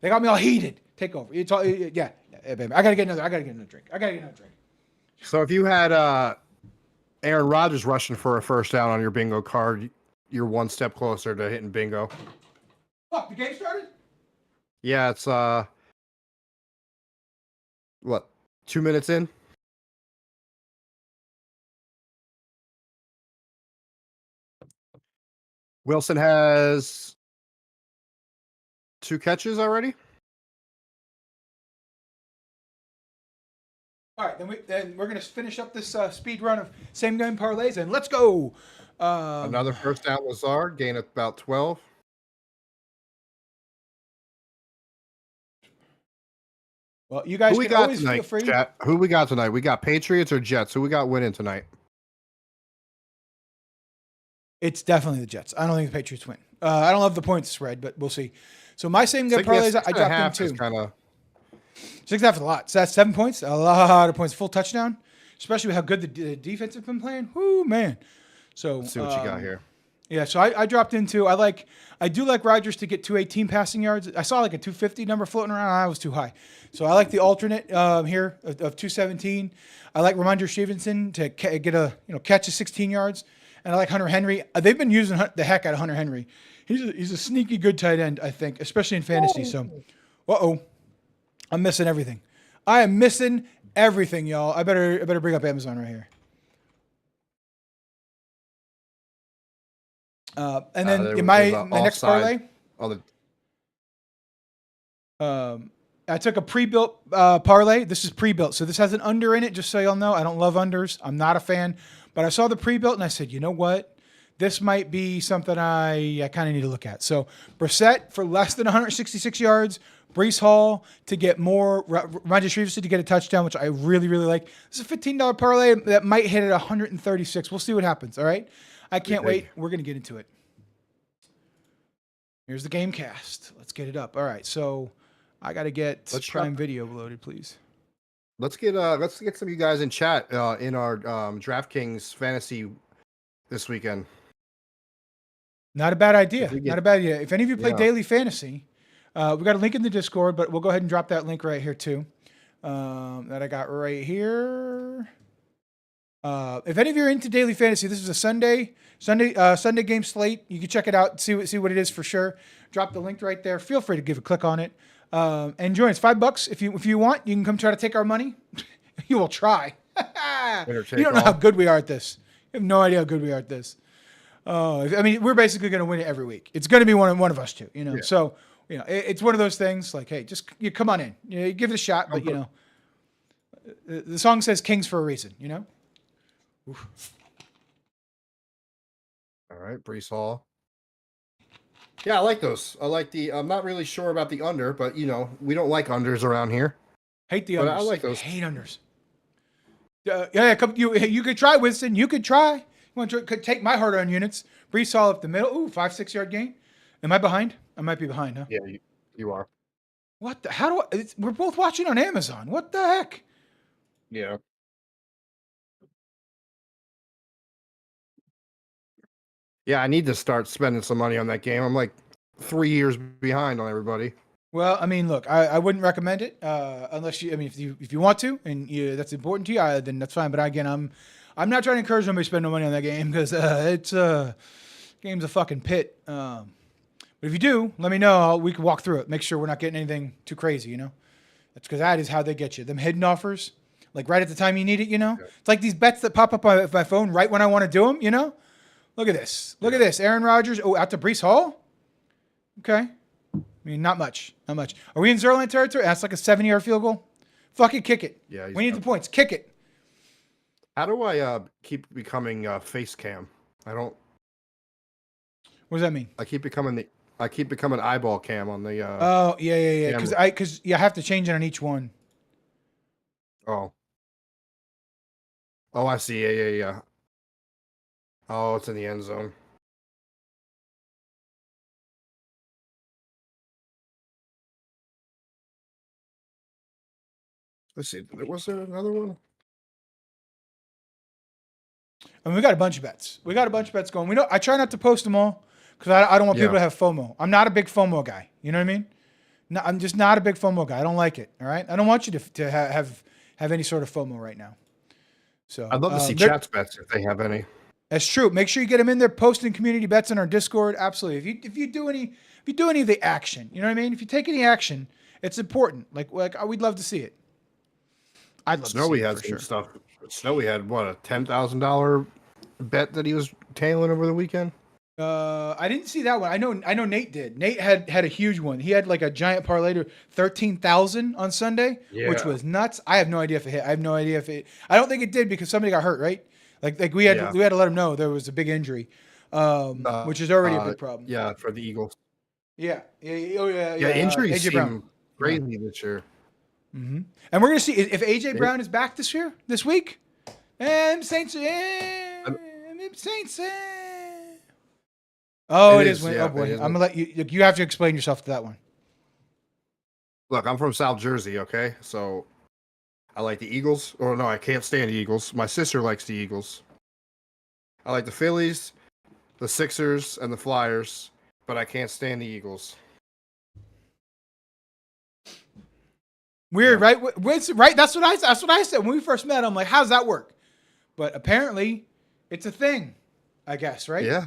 they got me all heated. Take over. Yeah, baby. I gotta get another drink. So if you had Aaron Rodgers rushing for a first down on your bingo card, you're one step closer to hitting bingo. Fuck, the game started? Yeah, it's 2 minutes in? Wilson has 2 catches already. All right, then we're gonna finish up this speed run of same game parlays, and let's go. Another first down, Lazard, gain about 12. Well, you guys can always tonight, feel free. Chat? Who we got tonight? We got Patriots or Jets? Who we got winning tonight? It's definitely the Jets. I don't think the Patriots win. I don't love the points spread, but we'll see. So my same game parlays, I dropped in 2. 6.5 is a lot. So that's 7 points. A lot of points. Full touchdown, especially with how good the defense have been playing. Whoo, man. So let's see what you got here. Yeah, so I dropped into. I do like Rodgers to get 218 passing yards. I saw like a 250 number floating around. I was too high. So I like the alternate here of 217. I like Ramondre Stevenson to get catch 16 yards. And I like Hunter Henry. They've been using the heck out of Hunter Henry. He's a sneaky good tight end, I think, especially in fantasy. So, I'm missing everything. I am missing everything, y'all. I better bring up Amazon right here. And then my next parlay. I took a pre-built parlay. This is pre-built, so this has an under in it. Just so y'all know, I don't love unders. I'm not a fan, but I saw the pre-built and I said, you know what? This might be something I kind of need to look at. So Brissett for less than 166 yards. Breece Hall to get more. Ramondre Stevenson to get a touchdown, which I really, really like. This is a $15 parlay that might hit at 136. We'll see what happens. All right. I can't wait. We're going to get into it. Here's the game cast. Let's get it up. All right. So I got to get Prime Video loaded, please. Let's get some of you guys in chat in our DraftKings fantasy this weekend. Not a bad idea. Not a bad idea. If any of you play daily fantasy, we got a link in the Discord, but we'll go ahead and drop that link right here too. That I got right here. If any of you are into daily fantasy, this is a Sunday game slate. You can check it out, see what it is for sure. Drop the link right there. Feel free to give a click on it. And join. It's $5 if you want. You can come try to take our money. You will try. You don't know how good we are at this. have no idea how good we are at this. I mean, we're basically going to win it every week. It's going to be one of us two, you know. Yeah. So, you know, it's one of those things like, hey, just you come on in, you give it a shot. But you know, the song says "Kings" for a reason, you know. Oof. All right, Brees Hall. Yeah, I like those. I like the. I'm not really sure about the under, but you know, we don't like unders around here. Hate the But unders. I like those. Hate unders. Come, you could try, Winston. You could try. You want to could take my hard-earned units. Brees Hall up the middle. Ooh, 5-6 yard gain. Am I behind? I might be behind, huh? Yeah, you are. What the? How do I? We're both watching on Amazon. What the heck? Yeah. Yeah, I need to start spending some money on that game. I'm like 3 years behind on everybody. Well, I mean, look, I wouldn't recommend it unless you. I mean, if you want to and that's important to you, then that's fine. But again, I'm not trying to encourage nobody to spend no money on that game because it's game's a fucking pit. But if you do, let me know. We can walk through it. Make sure we're not getting anything too crazy. You know, that's because that is how they get you. Them hidden offers, like right at the time you need it. You know, it's like these bets that pop up on my phone right when I want to do them. You know, look at this. Look at this. Aaron Rodgers. Oh, out to Brees Hall. Okay. I mean, not much. Not much. Are we in Zerline territory? That's like a 7-yard field goal. Fucking kick it. Yeah, We need the points. Kick it. How do I keep becoming face cam? I don't. What does that mean? I keep becoming eyeball cam on the. Oh, yeah. camera. Because you have to change it on each one. Oh. Oh, I see. Yeah. Oh, it's in the end zone. Let's see. Was there another one? I mean, we got a bunch of bets. We got a bunch of bets going. I try not to post them all because I don't want people to have FOMO. I'm not a big FOMO guy. You know what I mean? No, I'm just not a big FOMO guy. I don't like it. All right. I don't want you to have any sort of FOMO right now. So I'd love to see chat's bets if they have any. That's true. Make sure you get them in there. Posting community bets in our Discord. Absolutely. If you do any of the action, you know what I mean. If you take any action, it's important. Like we'd love to see it. I'd love Snowy to see it had for some sure. stuff. Snowy had what, a $10,000 bet that he was tailing over the weekend. I didn't see that one. I know Nate did. Nate had a huge one. He had like a giant parlay to 13,000 on Sunday, which was nuts. I have no idea if it hit. I have no idea if it. I don't think it did because somebody got hurt, right? Like we had to let him know there was a big injury, which is already a big problem. Yeah, for the Eagles. Yeah. Oh yeah. Yeah, injuries AJ Brown. seem crazy this year. Mm-hmm. And we're gonna see if AJ Brown is back this week. And Saints. Saints. Oh, it is. Yeah, oh boy, I'm gonna let you. You have to explain yourself to that one. Look, I'm from South Jersey, okay? So I like the Eagles. Or no, I can't stand the Eagles. My sister likes the Eagles. I like the Phillies, the Sixers, and the Flyers, but I can't stand the Eagles. Weird, right? Right? That's what I said when we first met. I'm like, how's that work? But apparently, it's a thing, I guess, right? Yeah.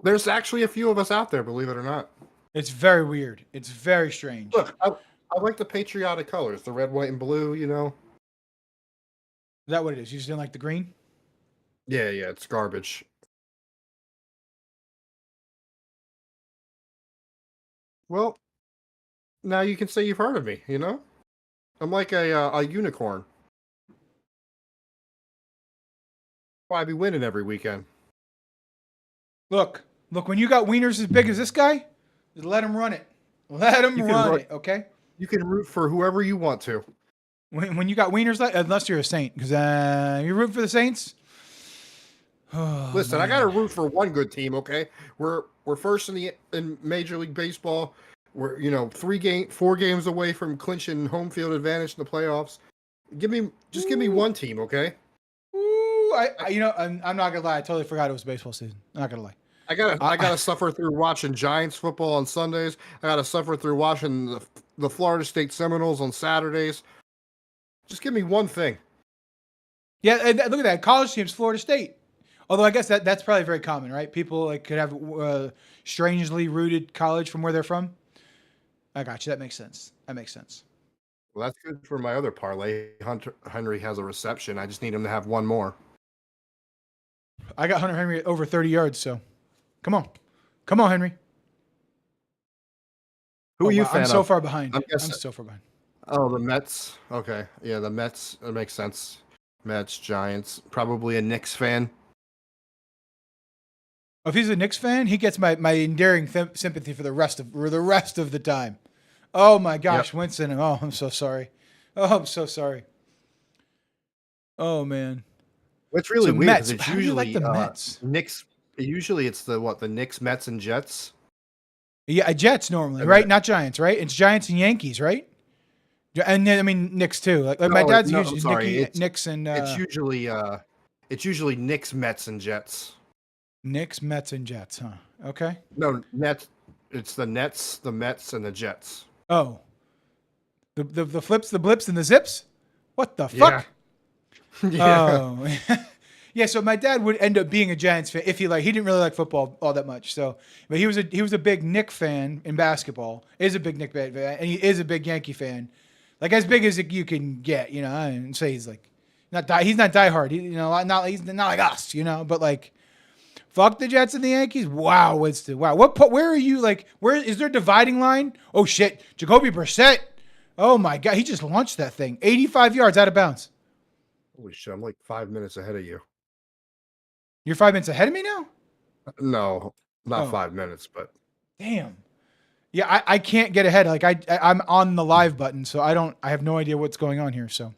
There's actually a few of us out there, believe it or not. It's very weird. It's very strange. Look, I like the patriotic colors, the red, white, and blue, you know? Is that what it is? You just didn't like the green? Yeah, it's garbage. Well, now you can say you've heard of me, you know? I'm like a unicorn. Why be winning every weekend? Look, when you got wieners as big as this guy, just let him run it. Let him run it, okay? You can root for whoever you want to. When you got wieners, unless you're a Saint, because you root for the Saints. Oh, Listen, man. I got to root for one good team. Okay, we're first in Major League Baseball. We're 4 games away from clinching home field advantage in the playoffs. Give me one team, okay? Ooh, I'm not gonna lie. I totally forgot it was baseball season. I'm not gonna lie. I gotta suffer through watching Giants football on Sundays. I gotta suffer through watching the Florida State Seminoles on Saturdays. Just give me one thing. Yeah, and look at that. College teams, Florida State. Although I guess that's probably very common, right? People could have strangely rooted college from where they're from. I got you. That makes sense. Well, that's good for my other parlay. Henry has a reception. I just need him to have one more. I got Hunter Henry at over 30 yards. So, come on, Henry. Who are you wow, fan I'm so of? far behind. I'm I'm guessing. so far behind. Oh, the Mets. Okay, yeah, the Mets. It makes sense. Mets, Giants. Probably a Knicks fan. If he's a Knicks fan, he gets my endearing sympathy for the rest of the time. Oh my gosh, Yep. Winston. Oh, I'm so sorry. Oh, I'm so sorry. Oh man. It's really So weird because Mets. it's How do you like usually the Mets? Knicks. Usually it's the Knicks, Mets, and Jets. Yeah, Jets normally, And right? Not Giants, right? It's Giants and Yankees, right? And then, I mean Knicks too. Like my dad's no, I'm usually sorry. Knicks and It's usually Knicks, Mets, and Jets. Knicks, Mets, and Jets, huh? Okay. No, Nets. It's the Nets, the Mets, and the Jets. Oh, the flips, the blips, and the zips. What the Yeah. fuck? Yeah. Oh, yeah. So my dad would end up being a Giants fan if he didn't really like football all that much. So, but he was a big Knick fan in basketball. Is a big Knick fan, and he is a big Yankee fan, like as big as you can get. You know, I didn't say he's like he's not diehard. He's not like us. You know, but like. Fuck the Jets and the Yankees. Wow, Winston. Wow. Where are you? Like, where is there a dividing line? Oh shit, Jacoby Brissett. Oh my god, he just launched that thing 85 yards out of bounds. Holy shit! I'm like 5 minutes ahead of you. You're 5 minutes ahead of me now? No, not Oh. 5 minutes, but Damn. Yeah, I can't get ahead. Like I'm on the live button, so I have no idea what's going on here. So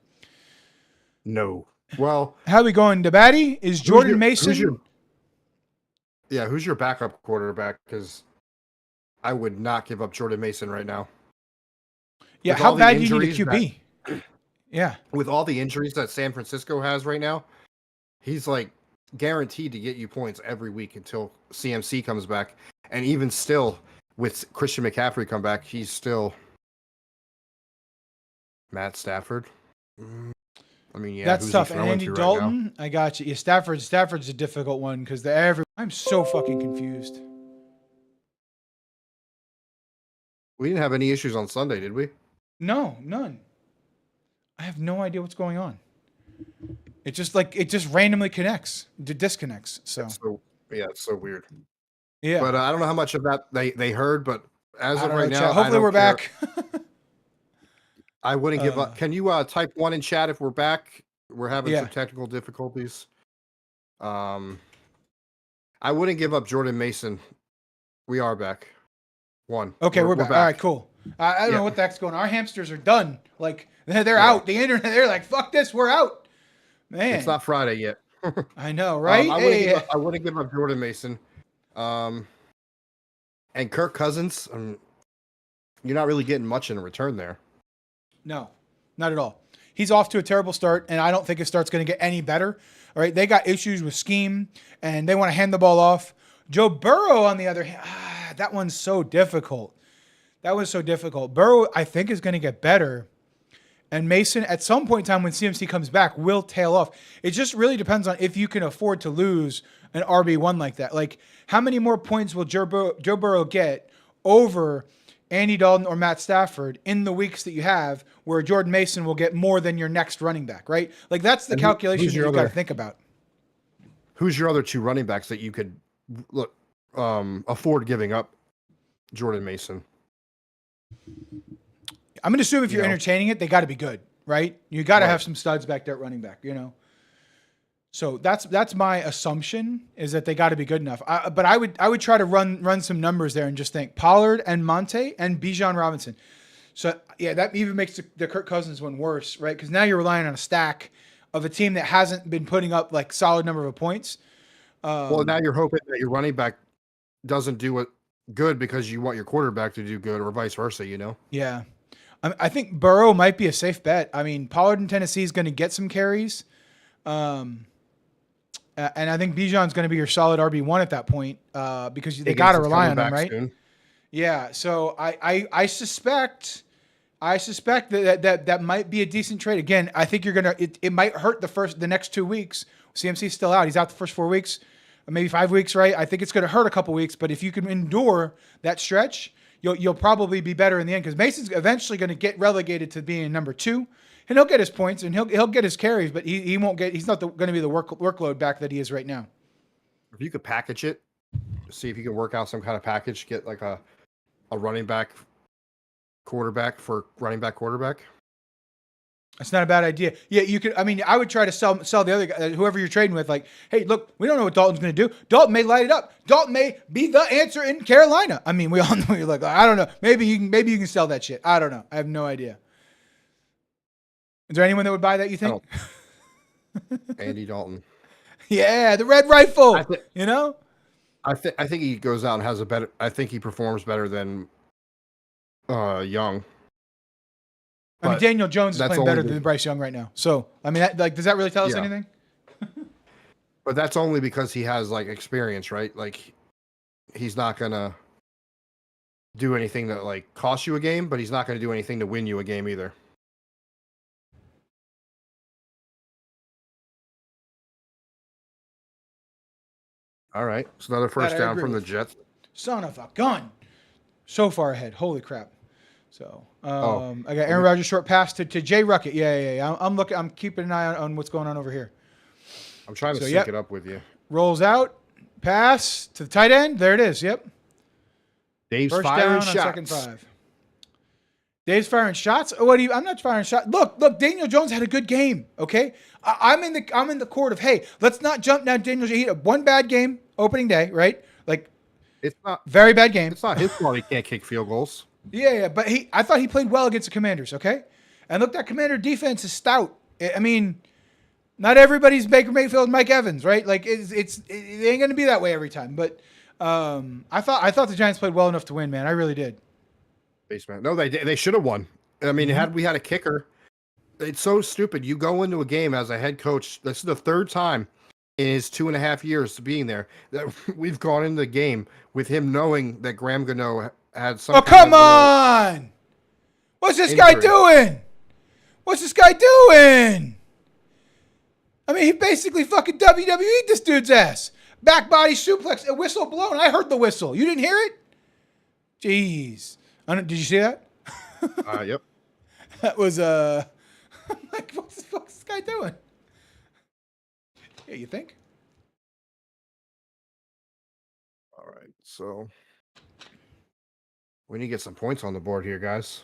no. Well, how are we going to Batty? Is Jordan Mason? Who's your backup quarterback? Because I would not give up Jordan Mason right now. Yeah, With how all the bad do you need a injuries QB? Yeah. With all the injuries that San Francisco has right now, he's like guaranteed to get you points every week until CMC comes back. And even still, with Christian McCaffrey come back, he's still Matt Stafford. I mean, yeah, That's who's tough. he And throwing Andy to Dalton, right now? I got you. Yeah, Stafford's a difficult one because I'm so fucking confused. We didn't have any issues on Sunday, did we? No, none. I have no idea what's going on. It just randomly disconnects. So It's so weird. yeah. But I don't know how much of that they heard, but as I of don't right know, now, chat. I Hopefully don't we're care. back. I wouldn't give up. Can you type 1 in chat if we're back? We're having some technical difficulties. I wouldn't give up Jordan Mason. We are back. 1. Okay, we're back. All right, cool. I don't know what the heck's going on. Our hamsters are done. Like they're out. The internet, they're like, fuck this, we're out. Man. It's not Friday yet. I know, right? I wouldn't give up Jordan Mason. And Kirk Cousins, you're not really getting much in return there. No, not at all. He's off to a terrible start, and I don't think his start's going to get any better. All right, they got issues with scheme, and they want to hand the ball off. Joe Burrow, on the other hand, that one's so difficult. That was so difficult. Burrow, I think, is going to get better. And Mason, at some point in time when CMC comes back, will tail off. It just really depends on if you can afford to lose an RB1 like that. Like, how many more points will Joe Burrow get over Andy Dalton or Matt Stafford in the weeks that you have where Jordan Mason will get more than your next running back, right? Like, that's the calculation that you've got to think about. Who's your other two running backs that you could afford giving up Jordan Mason? I'm going to assume if you're entertaining it, they got to be good, right? You got to have some studs back there at running back, So that's my assumption, is that they got to be good enough. But I would try to run some numbers there and just think Pollard and Monte and Bijan Robinson. So yeah, that even makes the Kirk Cousins one worse, right? Because now you're relying on a stack of a team that hasn't been putting up like solid number of points. Well, now you're hoping that your running back doesn't do it good because you want your quarterback to do good, or vice versa. Yeah. I think Burrow might be a safe bet. I mean, Pollard in Tennessee is going to get some carries. And I think Bijan's going to be your solid RB1 at that point because they got to rely on him, right? Soon. Yeah. So I suspect that might be a decent trade. Again, I think it might hurt the next 2 weeks. CMC's still out. He's out the first 4 weeks, maybe 5 weeks, right? I think it's going to hurt a couple weeks, but if you can endure that stretch, you'll probably be better in the end, because Mason's eventually going to get relegated to being number 2, and he'll get his points and he'll get his carries, but he won't get. He's not going to be the workload back that he is right now. If you could package it, see if you can work out some kind of package, get like a running back quarterback for running back quarterback. That's not a bad idea. Yeah, you could. I mean, I would try to sell the other guy, whoever you're trading with. Like, hey, look, we don't know what Dalton's going to do. Dalton may light it up. Dalton may be the answer in Carolina. I mean, we all know. You're like, I don't know. Maybe you can sell that shit. I don't know. I have no idea. Is there anyone that would buy that? You think? Andy Dalton. Yeah, the red rifle. You know. I think he goes out and has a better. I think he performs better than Young. I mean, Daniel Jones is playing better than Bryce Young right now. So, I mean, does that really tell us anything? But that's only because he has like experience, right? Like, he's not gonna do anything that like cost you a game, but he's not gonna do anything to win you a game either. All right, it's another first down from the Jets. Son of a gun! So far ahead. Holy crap! So I got Aaron Rodgers short pass to Jay Ruckett. Yeah. I'm looking. I'm keeping an eye on what's going on over here. I'm trying to sync it up with you. Rolls out, pass to the tight end. There it is. Yep. Dave's first firing down shots. On second 5. Dave's firing shots. I'm not firing shots. Look. Daniel Jones had a good game. Okay. I'm in the court of, hey, let's not jump now. Daniel Jones had one bad game opening day, right? Like, it's not very bad game. It's not his fault. He can't kick field goals. Yeah, but I thought he played well against the Commanders, okay? And look, that Commander defense is stout. I mean, not everybody's Baker Mayfield and Mike Evans, right? Like, it ain't going to be that way every time. But I thought the Giants played well enough to win, man. I really did. Basement. No, they should have won. I mean, had we had a kicker, it's so stupid. You go into a game as a head coach. This is the third time in his 2.5 years being there that we've gone into the game with him knowing that Graham Gano had some. Oh, come on! What's this guy doing? What's this guy doing? I mean, he basically fucking WWE'd this dude's ass. Back body suplex, a whistle blown. I heard the whistle. You didn't hear it? Jeez. Did you see that? Yep. That was, I'm like, what the fuck is this guy doing? Yeah, you think? All right, so we need to get some points on the board here, guys.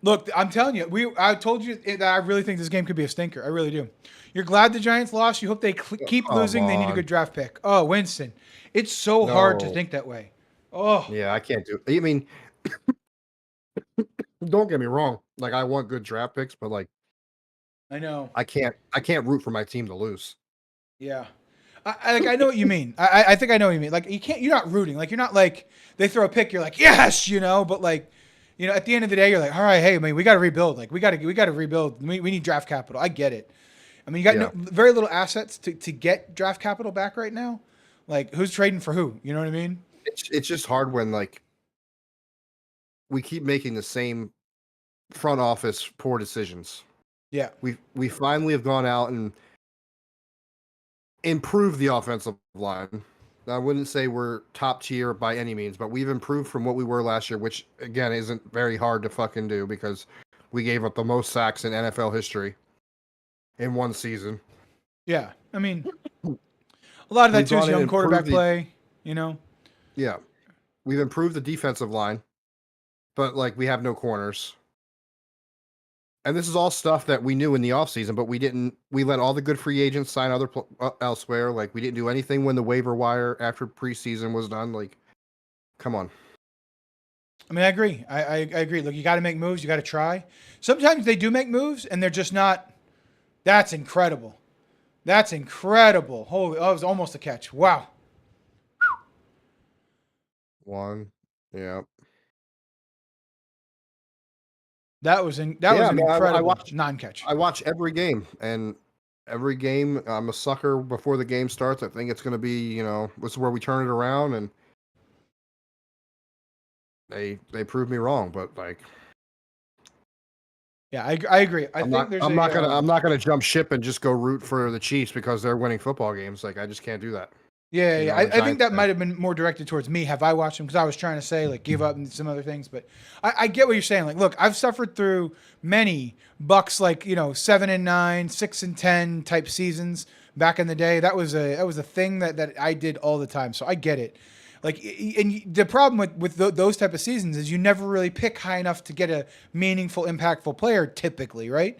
Look, I'm telling you, I told you that I really think this game could be a stinker. I really do. You're glad the Giants lost. You hope they keep losing. They need a good draft pick. Oh, Winston. It's so hard to think that way. Oh. Yeah, I can't do it. I mean, don't get me wrong. Like, I want good draft picks, but like, I know. I can't root for my team to lose. Yeah. I know what you mean. I think I know what you mean. Like, you're not rooting. Like, you're not like, they throw a pick, you're like, yes, but like, at the end of the day, you're like, all right, hey, man, we got to rebuild. Like, we got to rebuild. We need draft capital. I get it. I mean, you got very little assets to get draft capital back right now. Like, who's trading for who? You know what I mean? It's just hard when, like, we keep making the same front office poor decisions. Yeah. We finally have gone out and improved the offensive line. I wouldn't say we're top tier by any means, but we've improved from what we were last year, which, again, isn't very hard to fucking do because we gave up the most sacks in NFL history in one season. Yeah. I mean, a lot of that too is young quarterback play, Yeah. We've improved the defensive line, but, like, we have no corners. And this is all stuff that we knew in the offseason, but we let all the good free agents sign elsewhere. Like, we didn't do anything when the waiver wire after preseason was done. Like, come on. I mean, I agree. I agree. Look, you got to make moves. You got to try. Sometimes they do make moves, and they're just not. That's incredible. That's incredible. Holy, it was almost a catch. Wow. One. Yeah. That was an incredible non-catch. I watch every game, and every game I'm a sucker before the game starts. I think it's going to be, this is where we turn it around, and they prove me wrong. But like, yeah, I agree. I'm not gonna jump ship and just go root for the Chiefs because they're winning football games. Like, I just can't do that. Yeah. I think that might have been more directed towards me. Have I watched them? Because I was trying to say, like, give up and some other things. But I get what you're saying. Like, look, I've suffered through many Bucks, like, 7-9, 6-10 type seasons. back in the day. That was a thing that I did all the time. So I get it. Like, and the problem with those type of seasons is you never really pick high enough to get a meaningful, impactful player typically, right?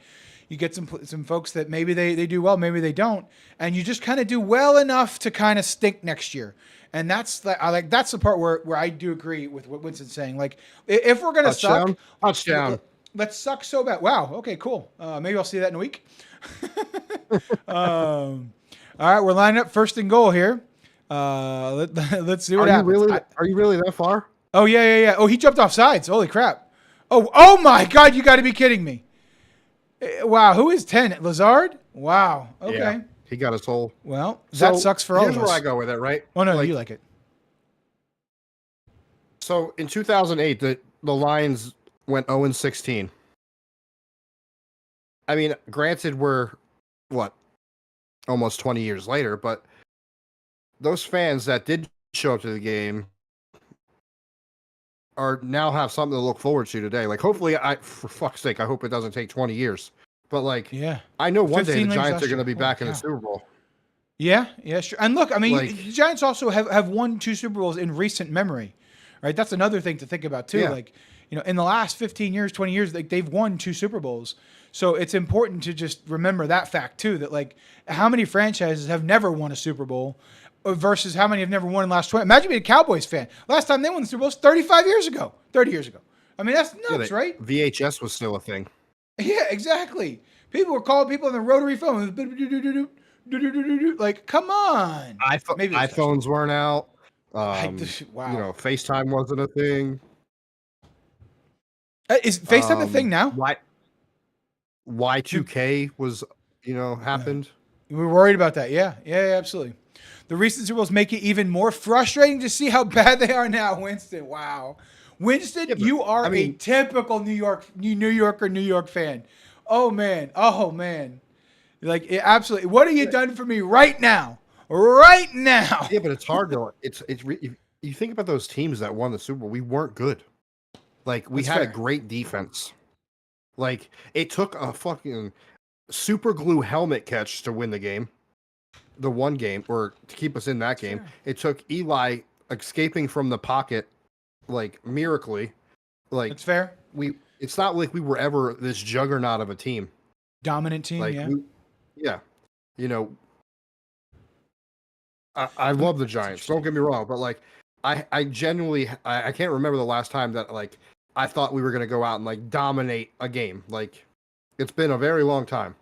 You get some folks that maybe they do well, maybe they don't, and you just kind of do well enough to kind of stink next year. And that's the part where I do agree with what Winston's saying. Like, if we're gonna suck, touchdown, let's suck so bad. Wow. Okay. Cool. Maybe I'll see that in a week. All right, we're lining up first and goal here. Let's see what happens. Are you really that far? Oh yeah. Oh, he jumped off sides. Holy crap. Oh my God! You got to be kidding me. Wow. Who is 10? Lazard? Wow. Okay. Yeah, he got his hole. Well, that sucks for all of us. Here's where I go with it, right? Oh no, you like it. So in 2008, the Lions went 0-16. I mean, granted, we're almost 20 years later, but those fans that did show up to the game now have something to look forward to today. Like, hopefully, for fuck's sake, I hope it doesn't take 20 years. But like, yeah, I know one day the Giants are going to be back in the Super Bowl. Yeah, sure. And look, I mean, the Giants also have won 2 Super Bowls in recent memory, right? That's another thing to think about too. Yeah. Like, in the last 15 years, 20 years, like, they've won 2 Super Bowls. So it's important to just remember that fact too, that like, how many franchises have never won a Super Bowl versus how many have never won in the last 20. Imagine being a Cowboys fan. Last time they won the Super Bowl was 30 years ago. I mean, that's nuts, right? VHS was still a thing. Yeah, exactly. People were calling people on the rotary phone. Like, come on. Maybe iPhones weren't out. Wow. FaceTime wasn't a thing. Is FaceTime a thing now? Y2K was, happened. We were worried about that. Yeah, absolutely. The recent Super Bowls make it even more frustrating to see how bad they are now, Winston. Wow. Winston, you are a typical New York fan. Oh man. Like, absolutely. What have you done for me right now? Right now. Yeah, but it's hard to. You think about those teams that won the Super Bowl. We weren't good. Like, we had a great defense. Like, it took a fucking super glue helmet catch to win the game. The one game, or to keep us in that game. Sure. It took Eli escaping from the pocket, like, miraculously. Like, that's fair. It's not like we were ever this juggernaut of a team. Dominant team, like, yeah. I love the Giants. Don't get me wrong, but like, I genuinely I can't remember the last time that like I thought we were gonna go out and like dominate a game. Like, it's been a very long time.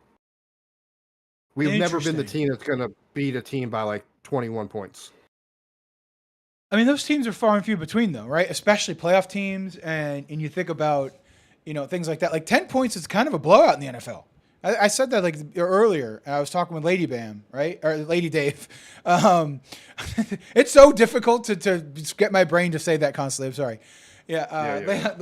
We've never been the team that's gonna beat a team by like 21 points. I mean, those teams are far and few between, though, right? Especially playoff teams, and you think about, things like that. Like 10 points is kind of a blowout in the NFL. I said that like earlier. I was talking with Lady Bam, right, or Lady Dave. It's so difficult to get my brain to say that constantly. I'm sorry.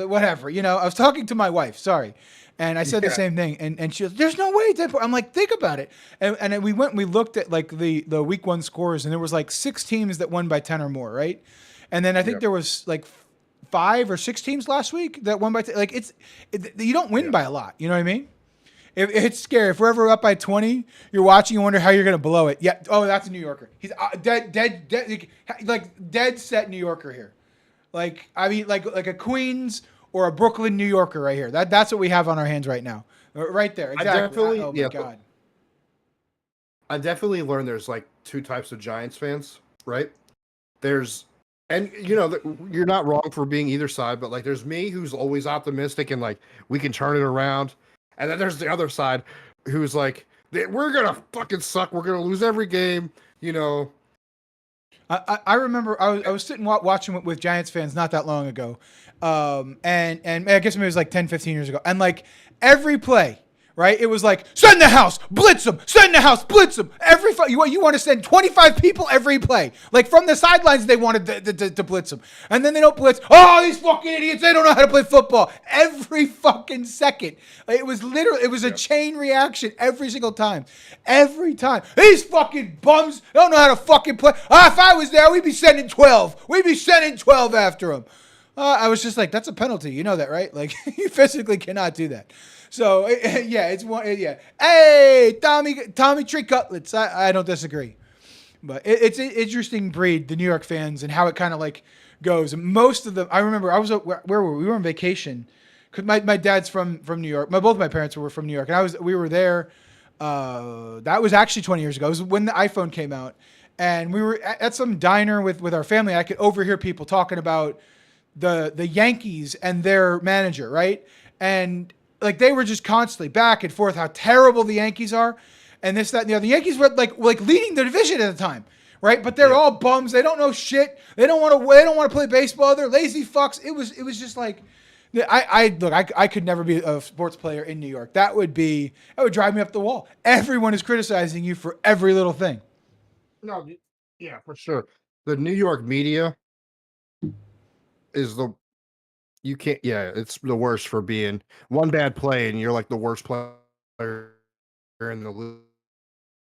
Whatever. I was talking to my wife. Sorry. And I said the same thing, and she was, there's no way. I'm like, think about it. And we went and we looked at like the week 1 scores, and there was like 6 teams that won by 10 or more, right? And then I think there was like 5 or 6 teams last week that won by 10. Like, you don't win by a lot. You know what I mean? It's scary. If we're ever up by 20, you're watching, you wonder how you're going to blow it. Yeah. Oh, that's a New Yorker. He's dead set New Yorker here. Like, I mean, like a Queens or a Brooklyn New Yorker right here. That's what we have on our hands right now. Right there. Exactly. Oh my God. I definitely learned there's like 2 types of Giants fans, right? And you're not wrong for being either side, but like, there's me who's always optimistic and like, we can turn it around. And then there's the other side who's like, we're going to fucking suck. We're going to lose every game, I remember I was sitting watching with Giants fans not that long ago. And I guess maybe it was like 10, 15 years ago. And like every play, right? It was like, send the house, blitz them, send the house, blitz them. You want to send 25 people every play. Like from the sidelines, they wanted to blitz them. And then they don't blitz. Oh, these fucking idiots, they don't know how to play football. Every fucking second. It was a chain reaction every single time. Every time. These fucking bums don't know how to fucking play. If I was there, we'd be sending 12. We'd be sending 12 after them. I was just like, that's a penalty. You know that, right? Like, you physically cannot do that. So, yeah, it's one. Yeah. Hey, Tommy Tree Cutlets. I don't disagree. But it's an interesting breed, the New York fans, and how it kind of like goes. Most of them, I remember I was, where were we? We were on vacation. Cause my dad's from New York. Both my parents were from New York. And we were there. That was actually 20 years ago. It was when the iPhone came out. And we were at some diner with our family. I could overhear people talking about the Yankees and their manager, right? And like they were just constantly back and forth how terrible the Yankees are, and this, that, and the other. The Yankees were like leading the division at the time, right? But they're all bums. They don't know shit. They don't want to. They don't want to play baseball. They're lazy fucks. It was just like. I could never be a sports player in New York. That would drive me up the wall. Everyone is criticizing you for every little thing. No, yeah, for sure. The New York media is you can't. Yeah, it's the worst for being one bad play and you're like the worst player in the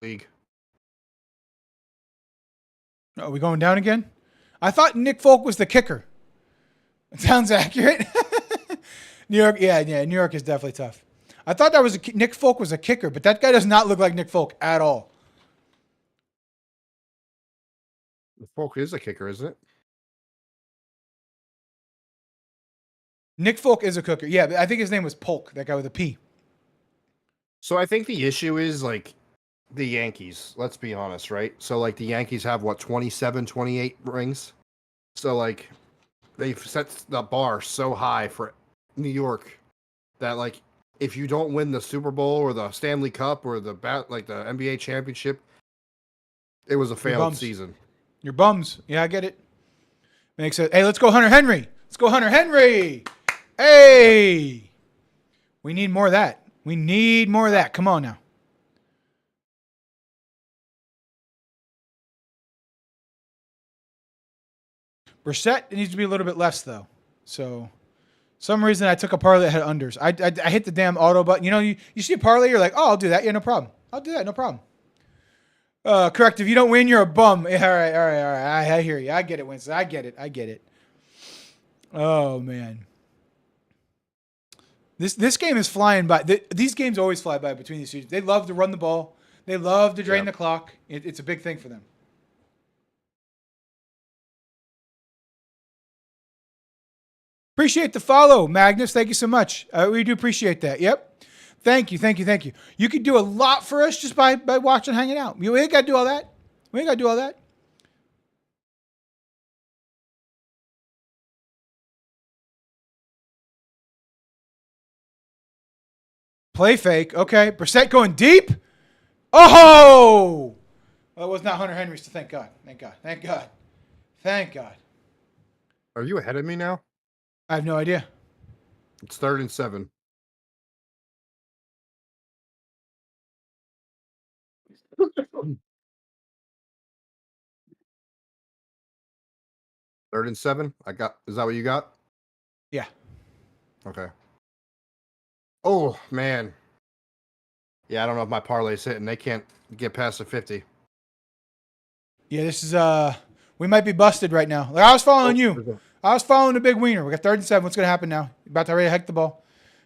league. Are we going down again? I thought Nick Folk was the kicker. It sounds accurate. New York, yeah. New York is definitely tough. I thought that was Nick Folk was a kicker, but that guy does not look like Nick Folk at all. Folk is a kicker, isn't it? Nick Folk is a cooker. Yeah, I think his name was Polk, that guy with a P. So I think the issue is like the Yankees, let's be honest, right? So like the Yankees have what, 27, 28 rings? So like they've set the bar so high for New York that like if you don't win the Super Bowl or the Stanley Cup or the NBA championship, it was a failed season. You're bums. Yeah, I get it. Makes it. Hey, let's go Hunter Henry. Let's go Hunter Henry. Hey. We need more of that. We need more of that. Come on now. Brissett needs to be a little bit less though. So, some reason I took a parlay that had unders. I hit the damn auto button. You know, you see a parlay, you're like, oh, I'll do that. Yeah, no problem. I'll do that. No problem. Correct. If you don't win, you're a bum. Yeah, all right. I hear you. I get it, Winston. I get it. Oh man. This game is flying by. These games always fly by between these teams. They love to run the ball. They love to drain the clock. It's a big thing for them. Appreciate the follow, Magnus. Thank you so much. We do appreciate that. Yep. Thank you. You could do a lot for us just by watching, hanging out. We ain't got to do all that. Play fake. Okay. Brissett going deep. Oh! Well, it was not Hunter Henry's, so thank God. Thank God. Are you ahead of me now? I have no idea. It's 3rd and 7. Third and 7. Is that what you got? Yeah. Okay. Oh man. Yeah, I don't know if my parlay's hitting. They can't get past the 50. Yeah, this is we might be busted right now. Like I was following you. I was following the big wiener. We got 3rd and 7. What's gonna happen now? About to ready to heck the ball.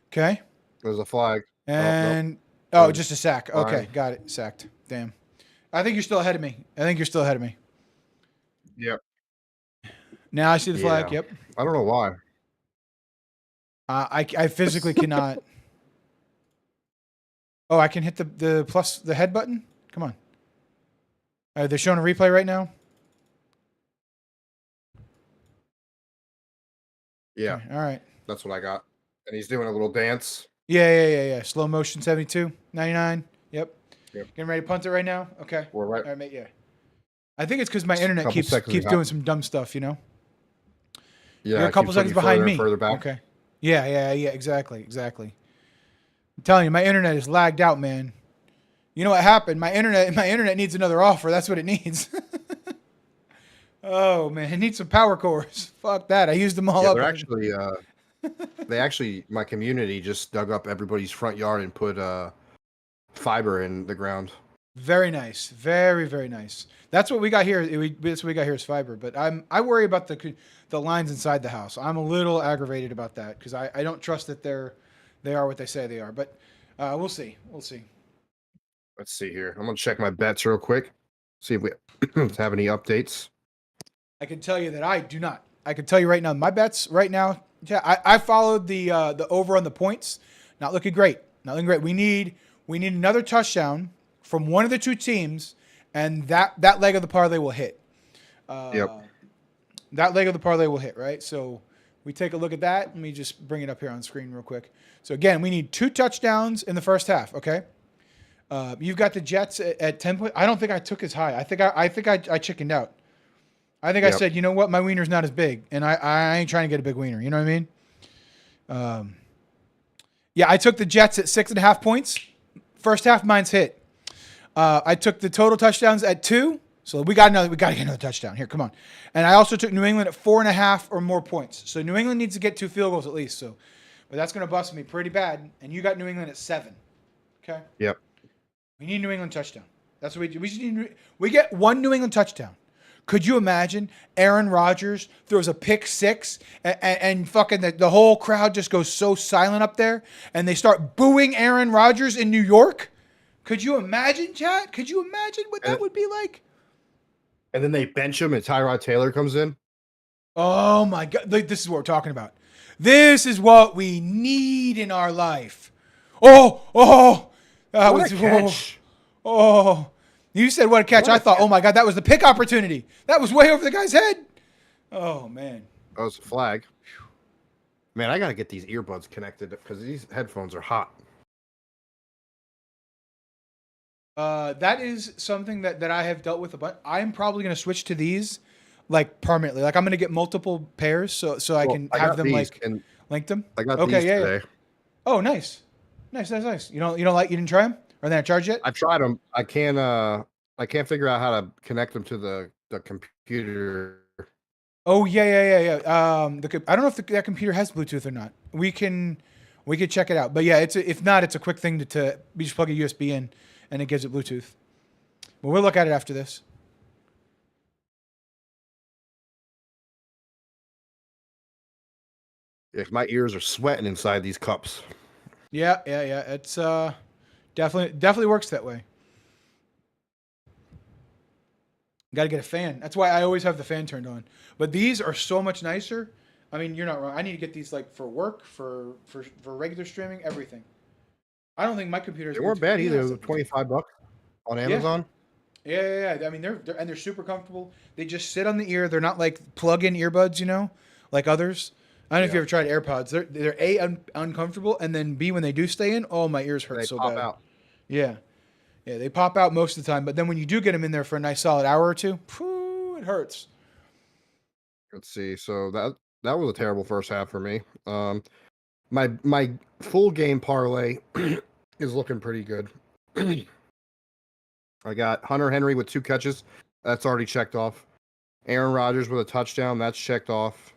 Okay. There's a flag. And just a sack. Okay, got it. Sacked. Damn. I think you're still ahead of me. Yep. Now I see the flag. Yep. I don't know why. I physically cannot. Oh, I can hit the head button? Come on. They're showing a replay right now? Yeah. Okay, all right. That's what I got. And he's doing a little dance. Yeah. Slow motion 72, 99. Yep. Getting ready to punt it right now? Okay. We're right. All right, mate, yeah. I think it's because my internet keeps doing some dumb stuff, you know? Yeah. You're a couple seconds behind me. Further back. Okay. Yeah. Exactly. I'm telling you, my internet is lagged out, man. You know what happened? My internet needs another offer. That's what it needs. Oh man, it needs some power cores. Fuck that. I used them all up. They actually, my community just dug up everybody's front yard and put fiber in the ground. Very nice. Very, very nice. That's what we got here. That's what we got here is fiber. But I worry about the lines inside the house. I'm a little aggravated about that because I don't trust that they are what they say they are. But we'll see. We'll see. Let's see here. I'm gonna check my bets real quick. See if we have any updates. I can tell you that I do not. I can tell you right now, my bets right now. Yeah, I followed the over on the points. Not looking great. Not looking great. We need another touchdown from one of the two teams, and that leg of the parlay will hit. Yep. That leg of the parlay will hit, right? So we take a look at that. Let me just bring it up here on screen real quick. So again, we need 2 touchdowns in the first half. Okay. You've got the Jets at 10 points. I don't think I took as high. I think I chickened out. I think I said, you know what, my wiener's not as big, and I ain't trying to get a big wiener. You know what I mean? Yeah, I took the Jets at 6.5 points. First half, mine's hit. I took the total touchdowns at 2, so we got to get another touchdown here. Come on, and I also took New England at 4.5 or more points. So New England needs to get 2 field goals at least. So, but that's going to bust me pretty bad. And you got New England at 7. Okay. Yep. We need New England touchdown. That's what we do. We get 1 New England touchdown. Could you imagine Aaron Rodgers throws a pick 6 and fucking the whole crowd just goes so silent up there and they start booing Aaron Rodgers in New York? Could you imagine, chat? Could you imagine what that would be like? And then they bench him and Tyrod Taylor comes in. Oh my God. This is what we're talking about. This is what we need in our life. That What a catch. Oh. You said what a catch. I thought, oh my God, that was the pick opportunity. That was way over the guy's head. Oh, man. That was a flag. Man, I got to get these earbuds connected because these headphones are hot. That is something that I have dealt with a bunch. I'm probably going to switch to these like permanently. Like I'm going to get multiple pairs so I can have them like link them. I got these today. Oh, nice. Nice. You didn't try them? Are they not charged yet? I've tried them. I can't figure out how to connect them to the computer. Oh yeah. I don't know if that computer has Bluetooth or not. We could check it out. But yeah, if not, it's a quick thing to we just plug a USB in and it gives it Bluetooth. But we'll look at it after this. Yeah, my ears are sweating inside these cups. Yeah. It's definitely works that way. Got to get a fan. That's why I always have the fan turned on. But these are so much nicer. I mean, you're not wrong. I need to get these like for work, for regular streaming, everything. I don't think my computer's. They weren't bad either. $25 on Amazon. Yeah. I mean, they're super comfortable. They just sit on the ear. They're not like plug-in earbuds, like others. I don't know if you ever tried AirPods. They're A, uncomfortable, and then B, when they do stay in, oh, my ears hurt so bad. They pop out. Yeah, they pop out most of the time. But then when you do get them in there for a nice solid hour or two, it hurts. Let's see. So that was a terrible first half for me. My full game parlay is looking pretty good. I got Hunter Henry with 2 catches. That's already checked off. Aaron Rodgers with a touchdown. That's checked off.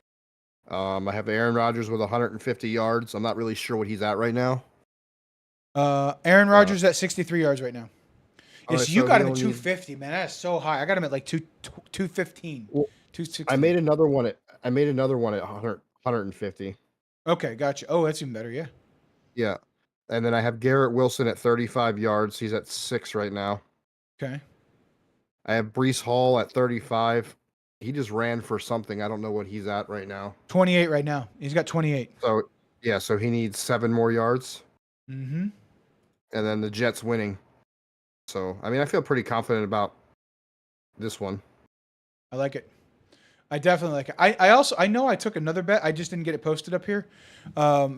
I have Aaron Rodgers with 150 yards. I'm not really sure what he's at right now. Aaron Rodgers at 63 yards right now. Yes, right, you got him at 250, man. That's so high. I got him at like 215. Well, 260. I made another one at 150. Okay, gotcha. Oh, that's even better. Yeah. Yeah, and then I have Garrett Wilson at 35 yards. He's at 6 right now. Okay. I have Breece Hall at 35. He just ran for something. I don't know what he's at right now. 28 right now. He's got 28. So he needs 7 more yards. Mm-hmm. And then the Jets winning. So, I mean, I feel pretty confident about this one. I like it. I definitely like it. I know I took another bet. I just didn't get it posted up here. I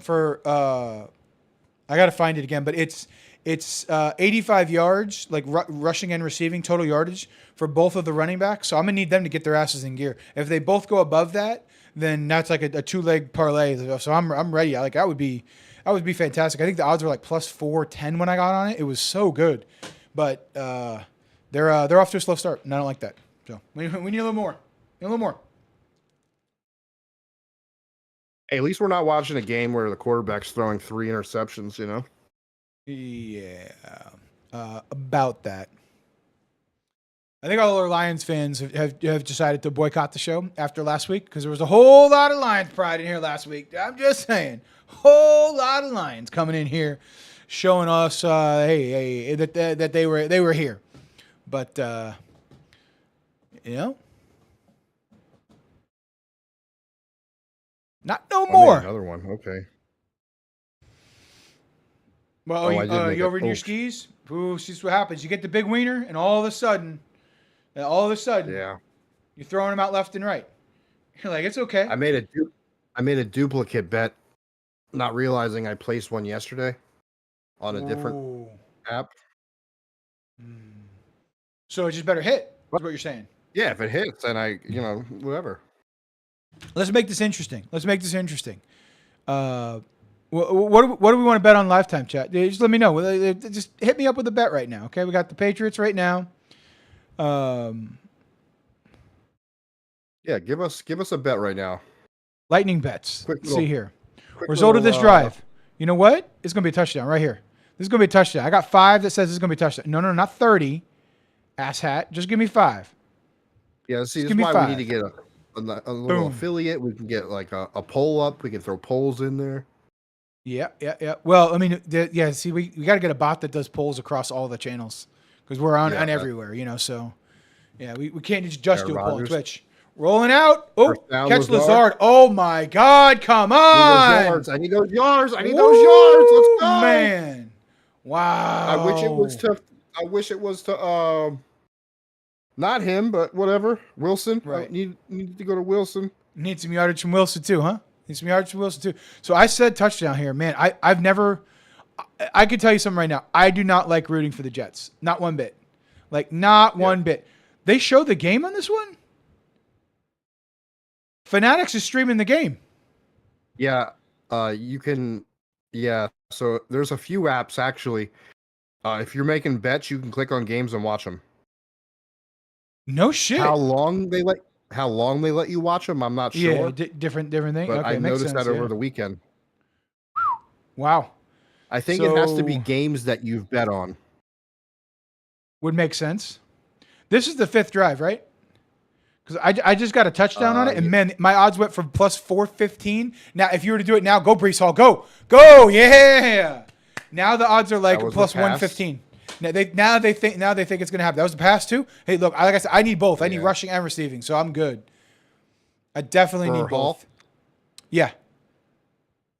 got to find it again, but it's 85 yards, like rushing and receiving total yardage for both of the running backs. So I'm gonna need them to get their asses in gear. If they both go above that, then that's like a 2-leg parlay. So I'm ready. That would be fantastic. I think the odds were like plus 410 when I got on it. It was so good, but they're off to a slow start, and I don't like that. So we need a little more. Hey, at least we're not watching a game where the quarterback's throwing 3 interceptions. Yeah, about that. I think all our Lions fans have decided to boycott the show after last week because there was a whole lot of Lions pride in here last week. I'm just saying, whole lot of Lions coming in here, showing us, hey, that they were here, but you know, not no I made more. another one. Okay. Well, Oh, I did make you it. over in your skis? Ooh, see what happens. You get the big wiener, and all of a sudden, Yeah. you're throwing them out left and right. You're like, it's okay. I made a duplicate bet, not realizing I placed one yesterday on a different Ooh. app. So it just better hit, is what you're saying. Yeah, if it hits, then whatever. Let's make this interesting. What do we want to bet on Lifetime, chat? Just let me know. Just hit me up with a bet right now, okay? We got the Patriots right now. Yeah, give us a bet right now. Lightning bets. Quick Let's little- see here. Quick Result of little, this drive. You know what? It's going to be a touchdown right here. This is going to be a touchdown. I got 5 that says it's going to be a touchdown. No, not 30. Asshat. Just give me 5. Yeah, see, this give is me why 5. we need to get a little Boom. affiliate. We can get like a poll up. We can throw polls in there. Yeah. Well, I mean, see, we got to get a bot that does polls across all the channels because we're on everywhere, so yeah, we can't just do a poll on Rodgers. Twitch. Rolling out. Oh, First down, catch Lazard. Lazard. Oh my God, come on. I need those yards. I need those yards. Let's go. Man. Wow. I wish it was to not him, but whatever. Wilson. Right. Need to go to Wilson. Need some yardage from Wilson too, huh? Need some yardage from Wilson too. So I said touchdown here. Man, I've never – I can tell you something right now. I do not like rooting for the Jets. Not one bit. Like, not one bit. They show the game on this one? Fanatics is streaming the game. Yeah, you can. Yeah, so there's a few apps actually. If you're making bets, you can click on games and watch them. No shit. How long they let you watch them, I'm not sure. Yeah, different thing. But okay, I makes noticed sense, that over the weekend. Wow. I think it has to be So- games that you've bet on. Would make sense. This is the 5th drive, right? Because I just got a touchdown on it, and man, my odds went from plus 415. Now, if you were to do it now, go Brees Hall, go, yeah. Now the odds are like That was plus the pass? 115. Now they think it's gonna happen. That was the pass too. Hey, look, like I said, I need both. I need rushing and receiving, so I'm good. I definitely need Hall? both. Yeah.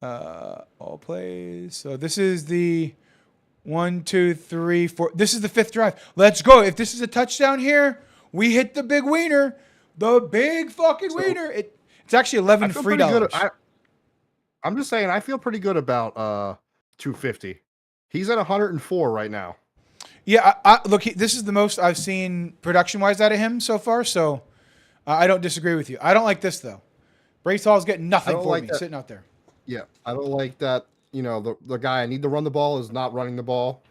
All plays. So this is the 1, 2, 3, 4. This is the 5th drive. Let's go. If this is a touchdown here, we hit the big wiener. The big fucking wiener. It's actually 11 free dollars. I'm just saying, I feel pretty good about 250. He's at 104 right now. Yeah, look, this is the most I've seen production-wise out of him so far, so I don't disagree with you. I don't like this, though. Brees Hall's getting nothing for me sitting out there. Yeah, I don't like that. The guy I need to run the ball is not running the ball.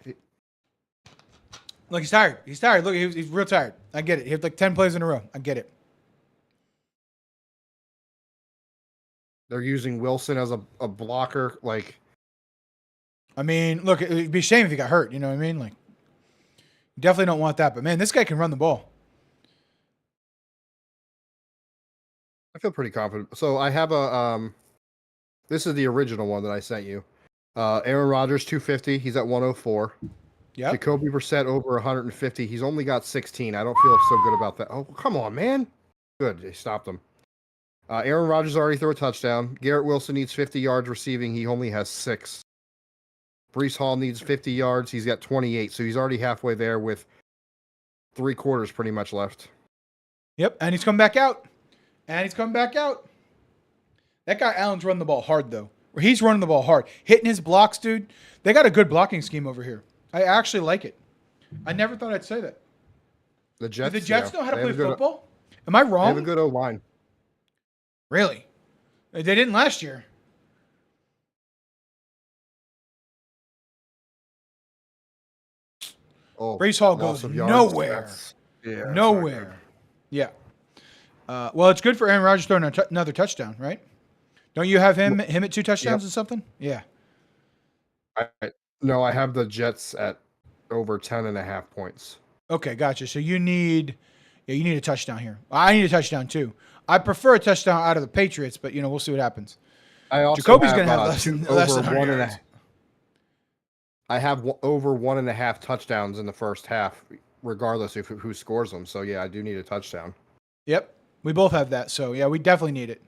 Look, he's tired. Look, he's real tired. I get it. He had like 10 plays in a row. I get it. They're using Wilson as a blocker. Like, I mean, look, it'd be a shame if he got hurt. You know what I mean? Like, you definitely don't want that. But, man, this guy can run the ball. I feel pretty confident. So I have this is the original one that I sent you. Aaron Rodgers 250. He's at 104. Yeah. Jacoby Brissett over 150. He's only got 16. I don't feel so good about that. Oh, come on, man. Good. They stopped him. Aaron Rodgers already threw a touchdown. Garrett Wilson needs 50 yards receiving. He only has 6. Brees Hall needs 50 yards. He's got 28. So he's already halfway there with 3 quarters pretty much left. Yep. And he's coming back out. That guy Allen's running the ball hard, though. He's running the ball hard. Hitting his blocks, dude. They got a good blocking scheme over here. I actually like it. I never thought I'd say that. The Jets, Do the Jets know how to they play have a good- football? Am I They wrong? have a good O-line. Really? They didn't last year. Oh, Brees Hall loss goes of yards. nowhere. That's not Nowhere. Yeah. Well, it's good for Aaron Rodgers throwing another touchdown, right? Don't you have him at 2 touchdowns or something? Yeah. good. No, I have the Jets at over 10.5 points. Okay, gotcha. So you need a touchdown here. I need a touchdown too. I prefer a touchdown out of the Patriots, but we'll see what happens. I also Jacoby's have gonna have less two than less over than 100 one and yards. a. I have over 1.5 touchdowns in the first half, regardless of who scores them. So yeah, I do need a touchdown. Yep, we both have that. So yeah, we definitely need it.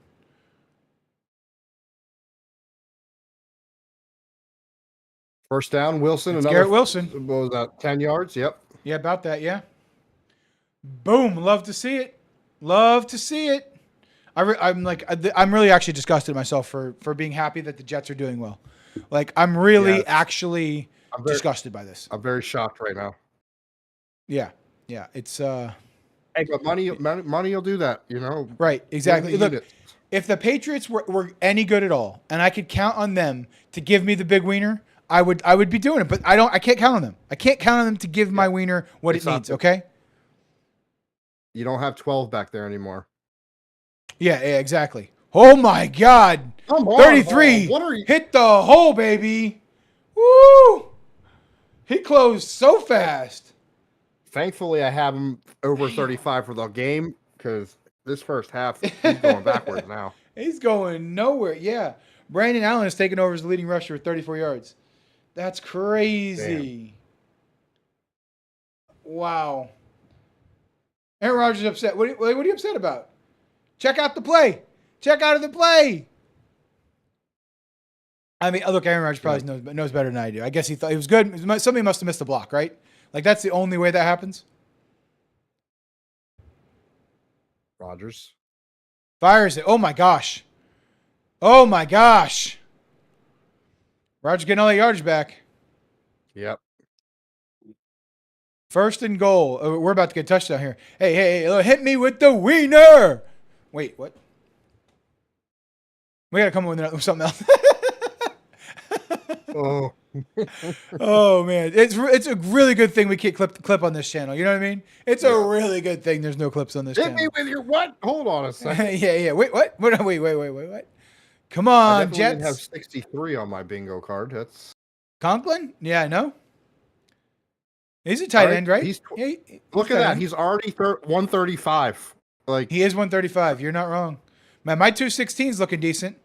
First down, Wilson. It's Another Garrett Wilson. What was that? 10 yards. Yep. Yeah, about that. Yeah. Boom. Love to see it. Love to see it. I'm really actually disgusted myself for being happy that the Jets are doing well. Like I'm really actually disgusted by this. I'm very shocked right now. Yeah. Yeah. It's Hey, but money will do that, right. Exactly. Win the Look, units. if the Patriots were any good at all, and I could count on them to give me the big wiener, I would be doing it. But I can't count on them. I can't count on them to give my wiener what it needs. Okay. You don't have 12 back there anymore. Yeah, exactly. Oh my God. Come on, 33. what are you? Hit the hole, baby. Woo! He closed so fast. Thankfully, I have him over 35 for the game because this first half, he's going backwards now. He's going nowhere. Yeah. Brandon Allen is taking over as the leading rusher with 34 yards. That's crazy. Damn. Wow. Aaron Rodgers is upset. What are you upset about? Check out the play. Check out of the play. I mean, look, Aaron Rodgers probably knows better than I do. I guess he thought he was good. Somebody must have missed the block, right? Like, that's the only way that happens. Rodgers fires it. Oh, my gosh. Oh, my gosh. Rodgers getting all the yardage back. Yep. First and goal. Oh, we're about to get a touchdown here. Hey, hit me with the wiener. Wait, what? We got to come up with something else. Oh. Oh man, it's a really good thing we can't clip on this channel. You know what I mean? It's a really good thing there's no clips on this channel. Hit me with your what? Hold on a second. yeah. Wait, what? Wait. Come I on, definitely Jets. didn't have 63 on my bingo card. That's Conklin? Yeah, I know. He's a tight end, right? Look at that. He's already 135. Like he is 135. You're not wrong. Man, my 216's looking decent.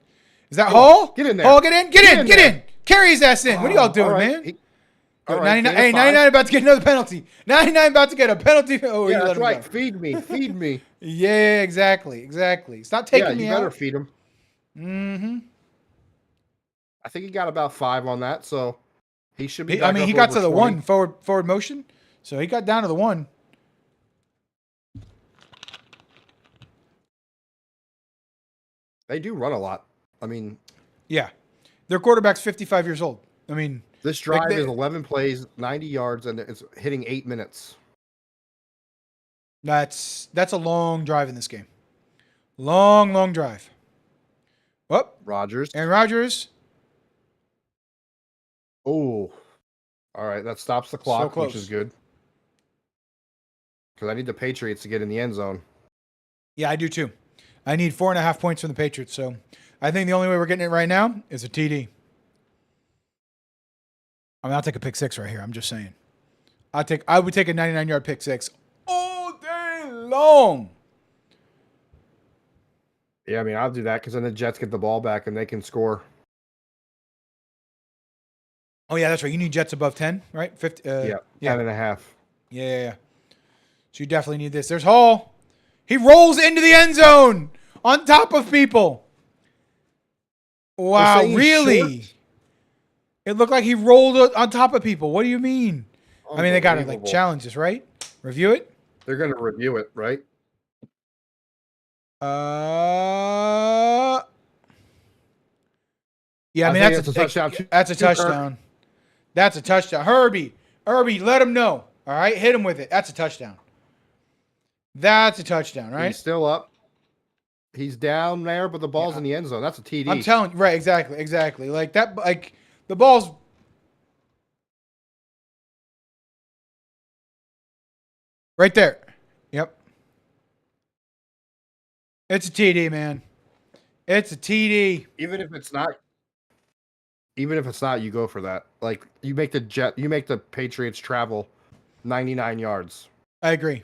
Is that Hall? Get in there. Hall, get in. Carry his ass in. What are y'all doing, man? 99 about to get another penalty. 99 about to get a penalty. Oh, yeah, that's right. Feed me. Yeah, exactly. Stop taking me out. You better feed him. Mm-hmm. I think he got about 5 on that, so he should be. He got to the 1 forward motion, so he got down to the 1. They do run a lot. I mean, yeah, their quarterback's 55 years old. I mean, this drive is 11 plays, 90 yards, and it's hitting 8 minutes. That's a long drive in this game. Long drive. Whoop. Aaron Rodgers. Oh. All right, that stops the clock, which is good. Because I need the Patriots to get in the end zone. Yeah, I do too. I need 4.5 points from the Patriots, so I think the only way we're getting it right now is a TD. I mean, I'll take a pick 6 right here. I'm just saying. I would take a 99-yard pick 6 all day long. Yeah, I mean, I'll do that because then the Jets get the ball back and they can score. Oh, yeah, that's right. You need Jets above 10, right? 50, 10.5. Yeah. So you definitely need this. There's Hall. He rolls into the end zone on top of people. Wow, really? Short? It looked like he rolled on top of people. What do you mean? I mean, they got to like challenge this, right? Review it. They're going to review it, right? Yeah, I mean that's a touchdown. That's a touchdown. That's a touchdown. Herbie, let him know. All right, hit him with it. That's a touchdown. That's a touchdown, right? He's still up. He's down there, but the ball's in the end zone. That's a TD. I'm telling you, right? Exactly. Like that. Like the ball's. Right there. Yep. It's a TD, man. It's a TD. Even if it's not, you go for that. Like you make the Patriots travel 99 yards. I agree.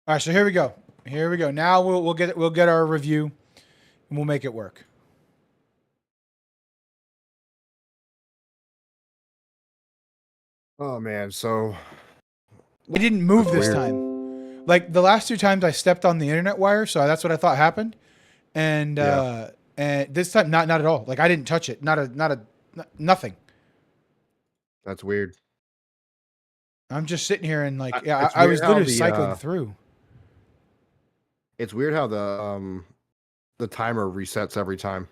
All right, so here we go. Here we go. Now we'll get our review, and we'll make it work. Oh man, so I didn't move this weird. time. Like the last 2 times I stepped on the internet wire, so that's what I thought happened. And and this time not at all. Like I didn't touch it. Nothing. That's weird. I'm just sitting here and like It's I weird was how literally the, cycling through. It's weird how the timer resets every time.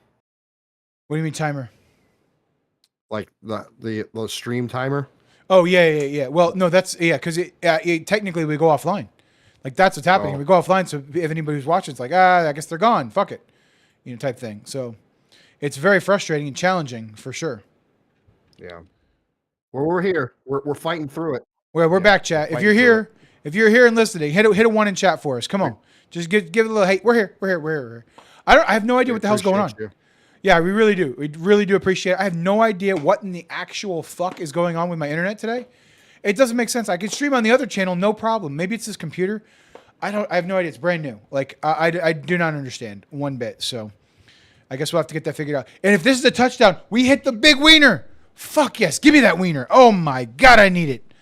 What do you mean timer? Like the stream timer. Oh yeah. Well, no, that's because technically we go offline. Like that's what's happening. Oh. We go offline, so if anybody who's watching, it's like I guess they're gone. Fuck it, type thing. So it's very frustrating and challenging for sure. Yeah. Well, we're here. We're fighting through it. Well, we're back, chat. If you're fighting through here, if you're here and listening, hit a 1 in chat for us. Come on, just give it a little hate. We're here. I have no idea what the hell's going on. You. Yeah, we really do. We really do appreciate it. I have no idea what in the actual fuck is going on with my internet today. It doesn't make sense. I could stream on the other channel, no problem. Maybe it's this computer. I have no idea. It's brand new. Like I do not understand one bit. So I guess we'll have to get that figured out. And if this is a touchdown, we hit the big wiener. Fuck yes, give me that wiener. Oh my god, I need it.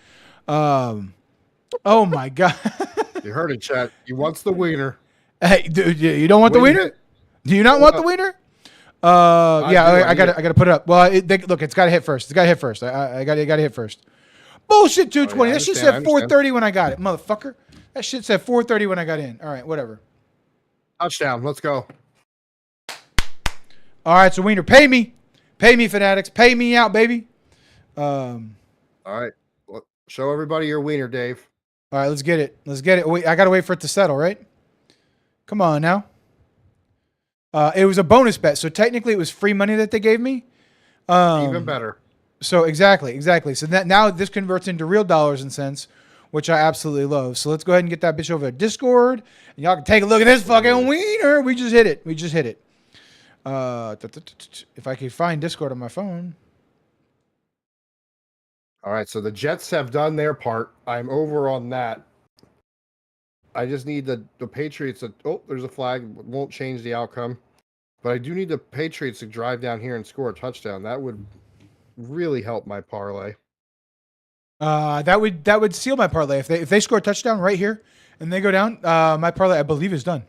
Oh my god. You heard it, chat. He wants the wiener. Hey, dude, you don't want the wiener? Do you not want the wiener? I gotta put it up. Well, look, it's gotta hit first. I gotta hit first. Bullshit, 220. That shit said 430 when I got it, motherfucker. That shit said 430 when I got in. All right, whatever. Touchdown. Let's go. All right, so wiener, pay me, fanatics, pay me out, baby. All right, show everybody your wiener, Dave. All right, let's get it. Wait, I gotta wait for it to settle, right? Come on now. It was a bonus bet, so technically it was free money that they gave me. Even better. So exactly. So that now this converts into real dollars and cents, which I absolutely love. So let's go ahead and get that bitch over to Discord, and y'all can take a look at this fucking wiener. We just hit it. If I could find Discord on my phone. All right, so the Jets have done their part. I'm over on that. I just need the Patriots to... Oh, there's a flag. Won't change the outcome. But I do need the Patriots to drive down here and score a touchdown. That would really help my parlay. That would seal my parlay. If they score a touchdown right here and they go down, my parlay, I believe, is done.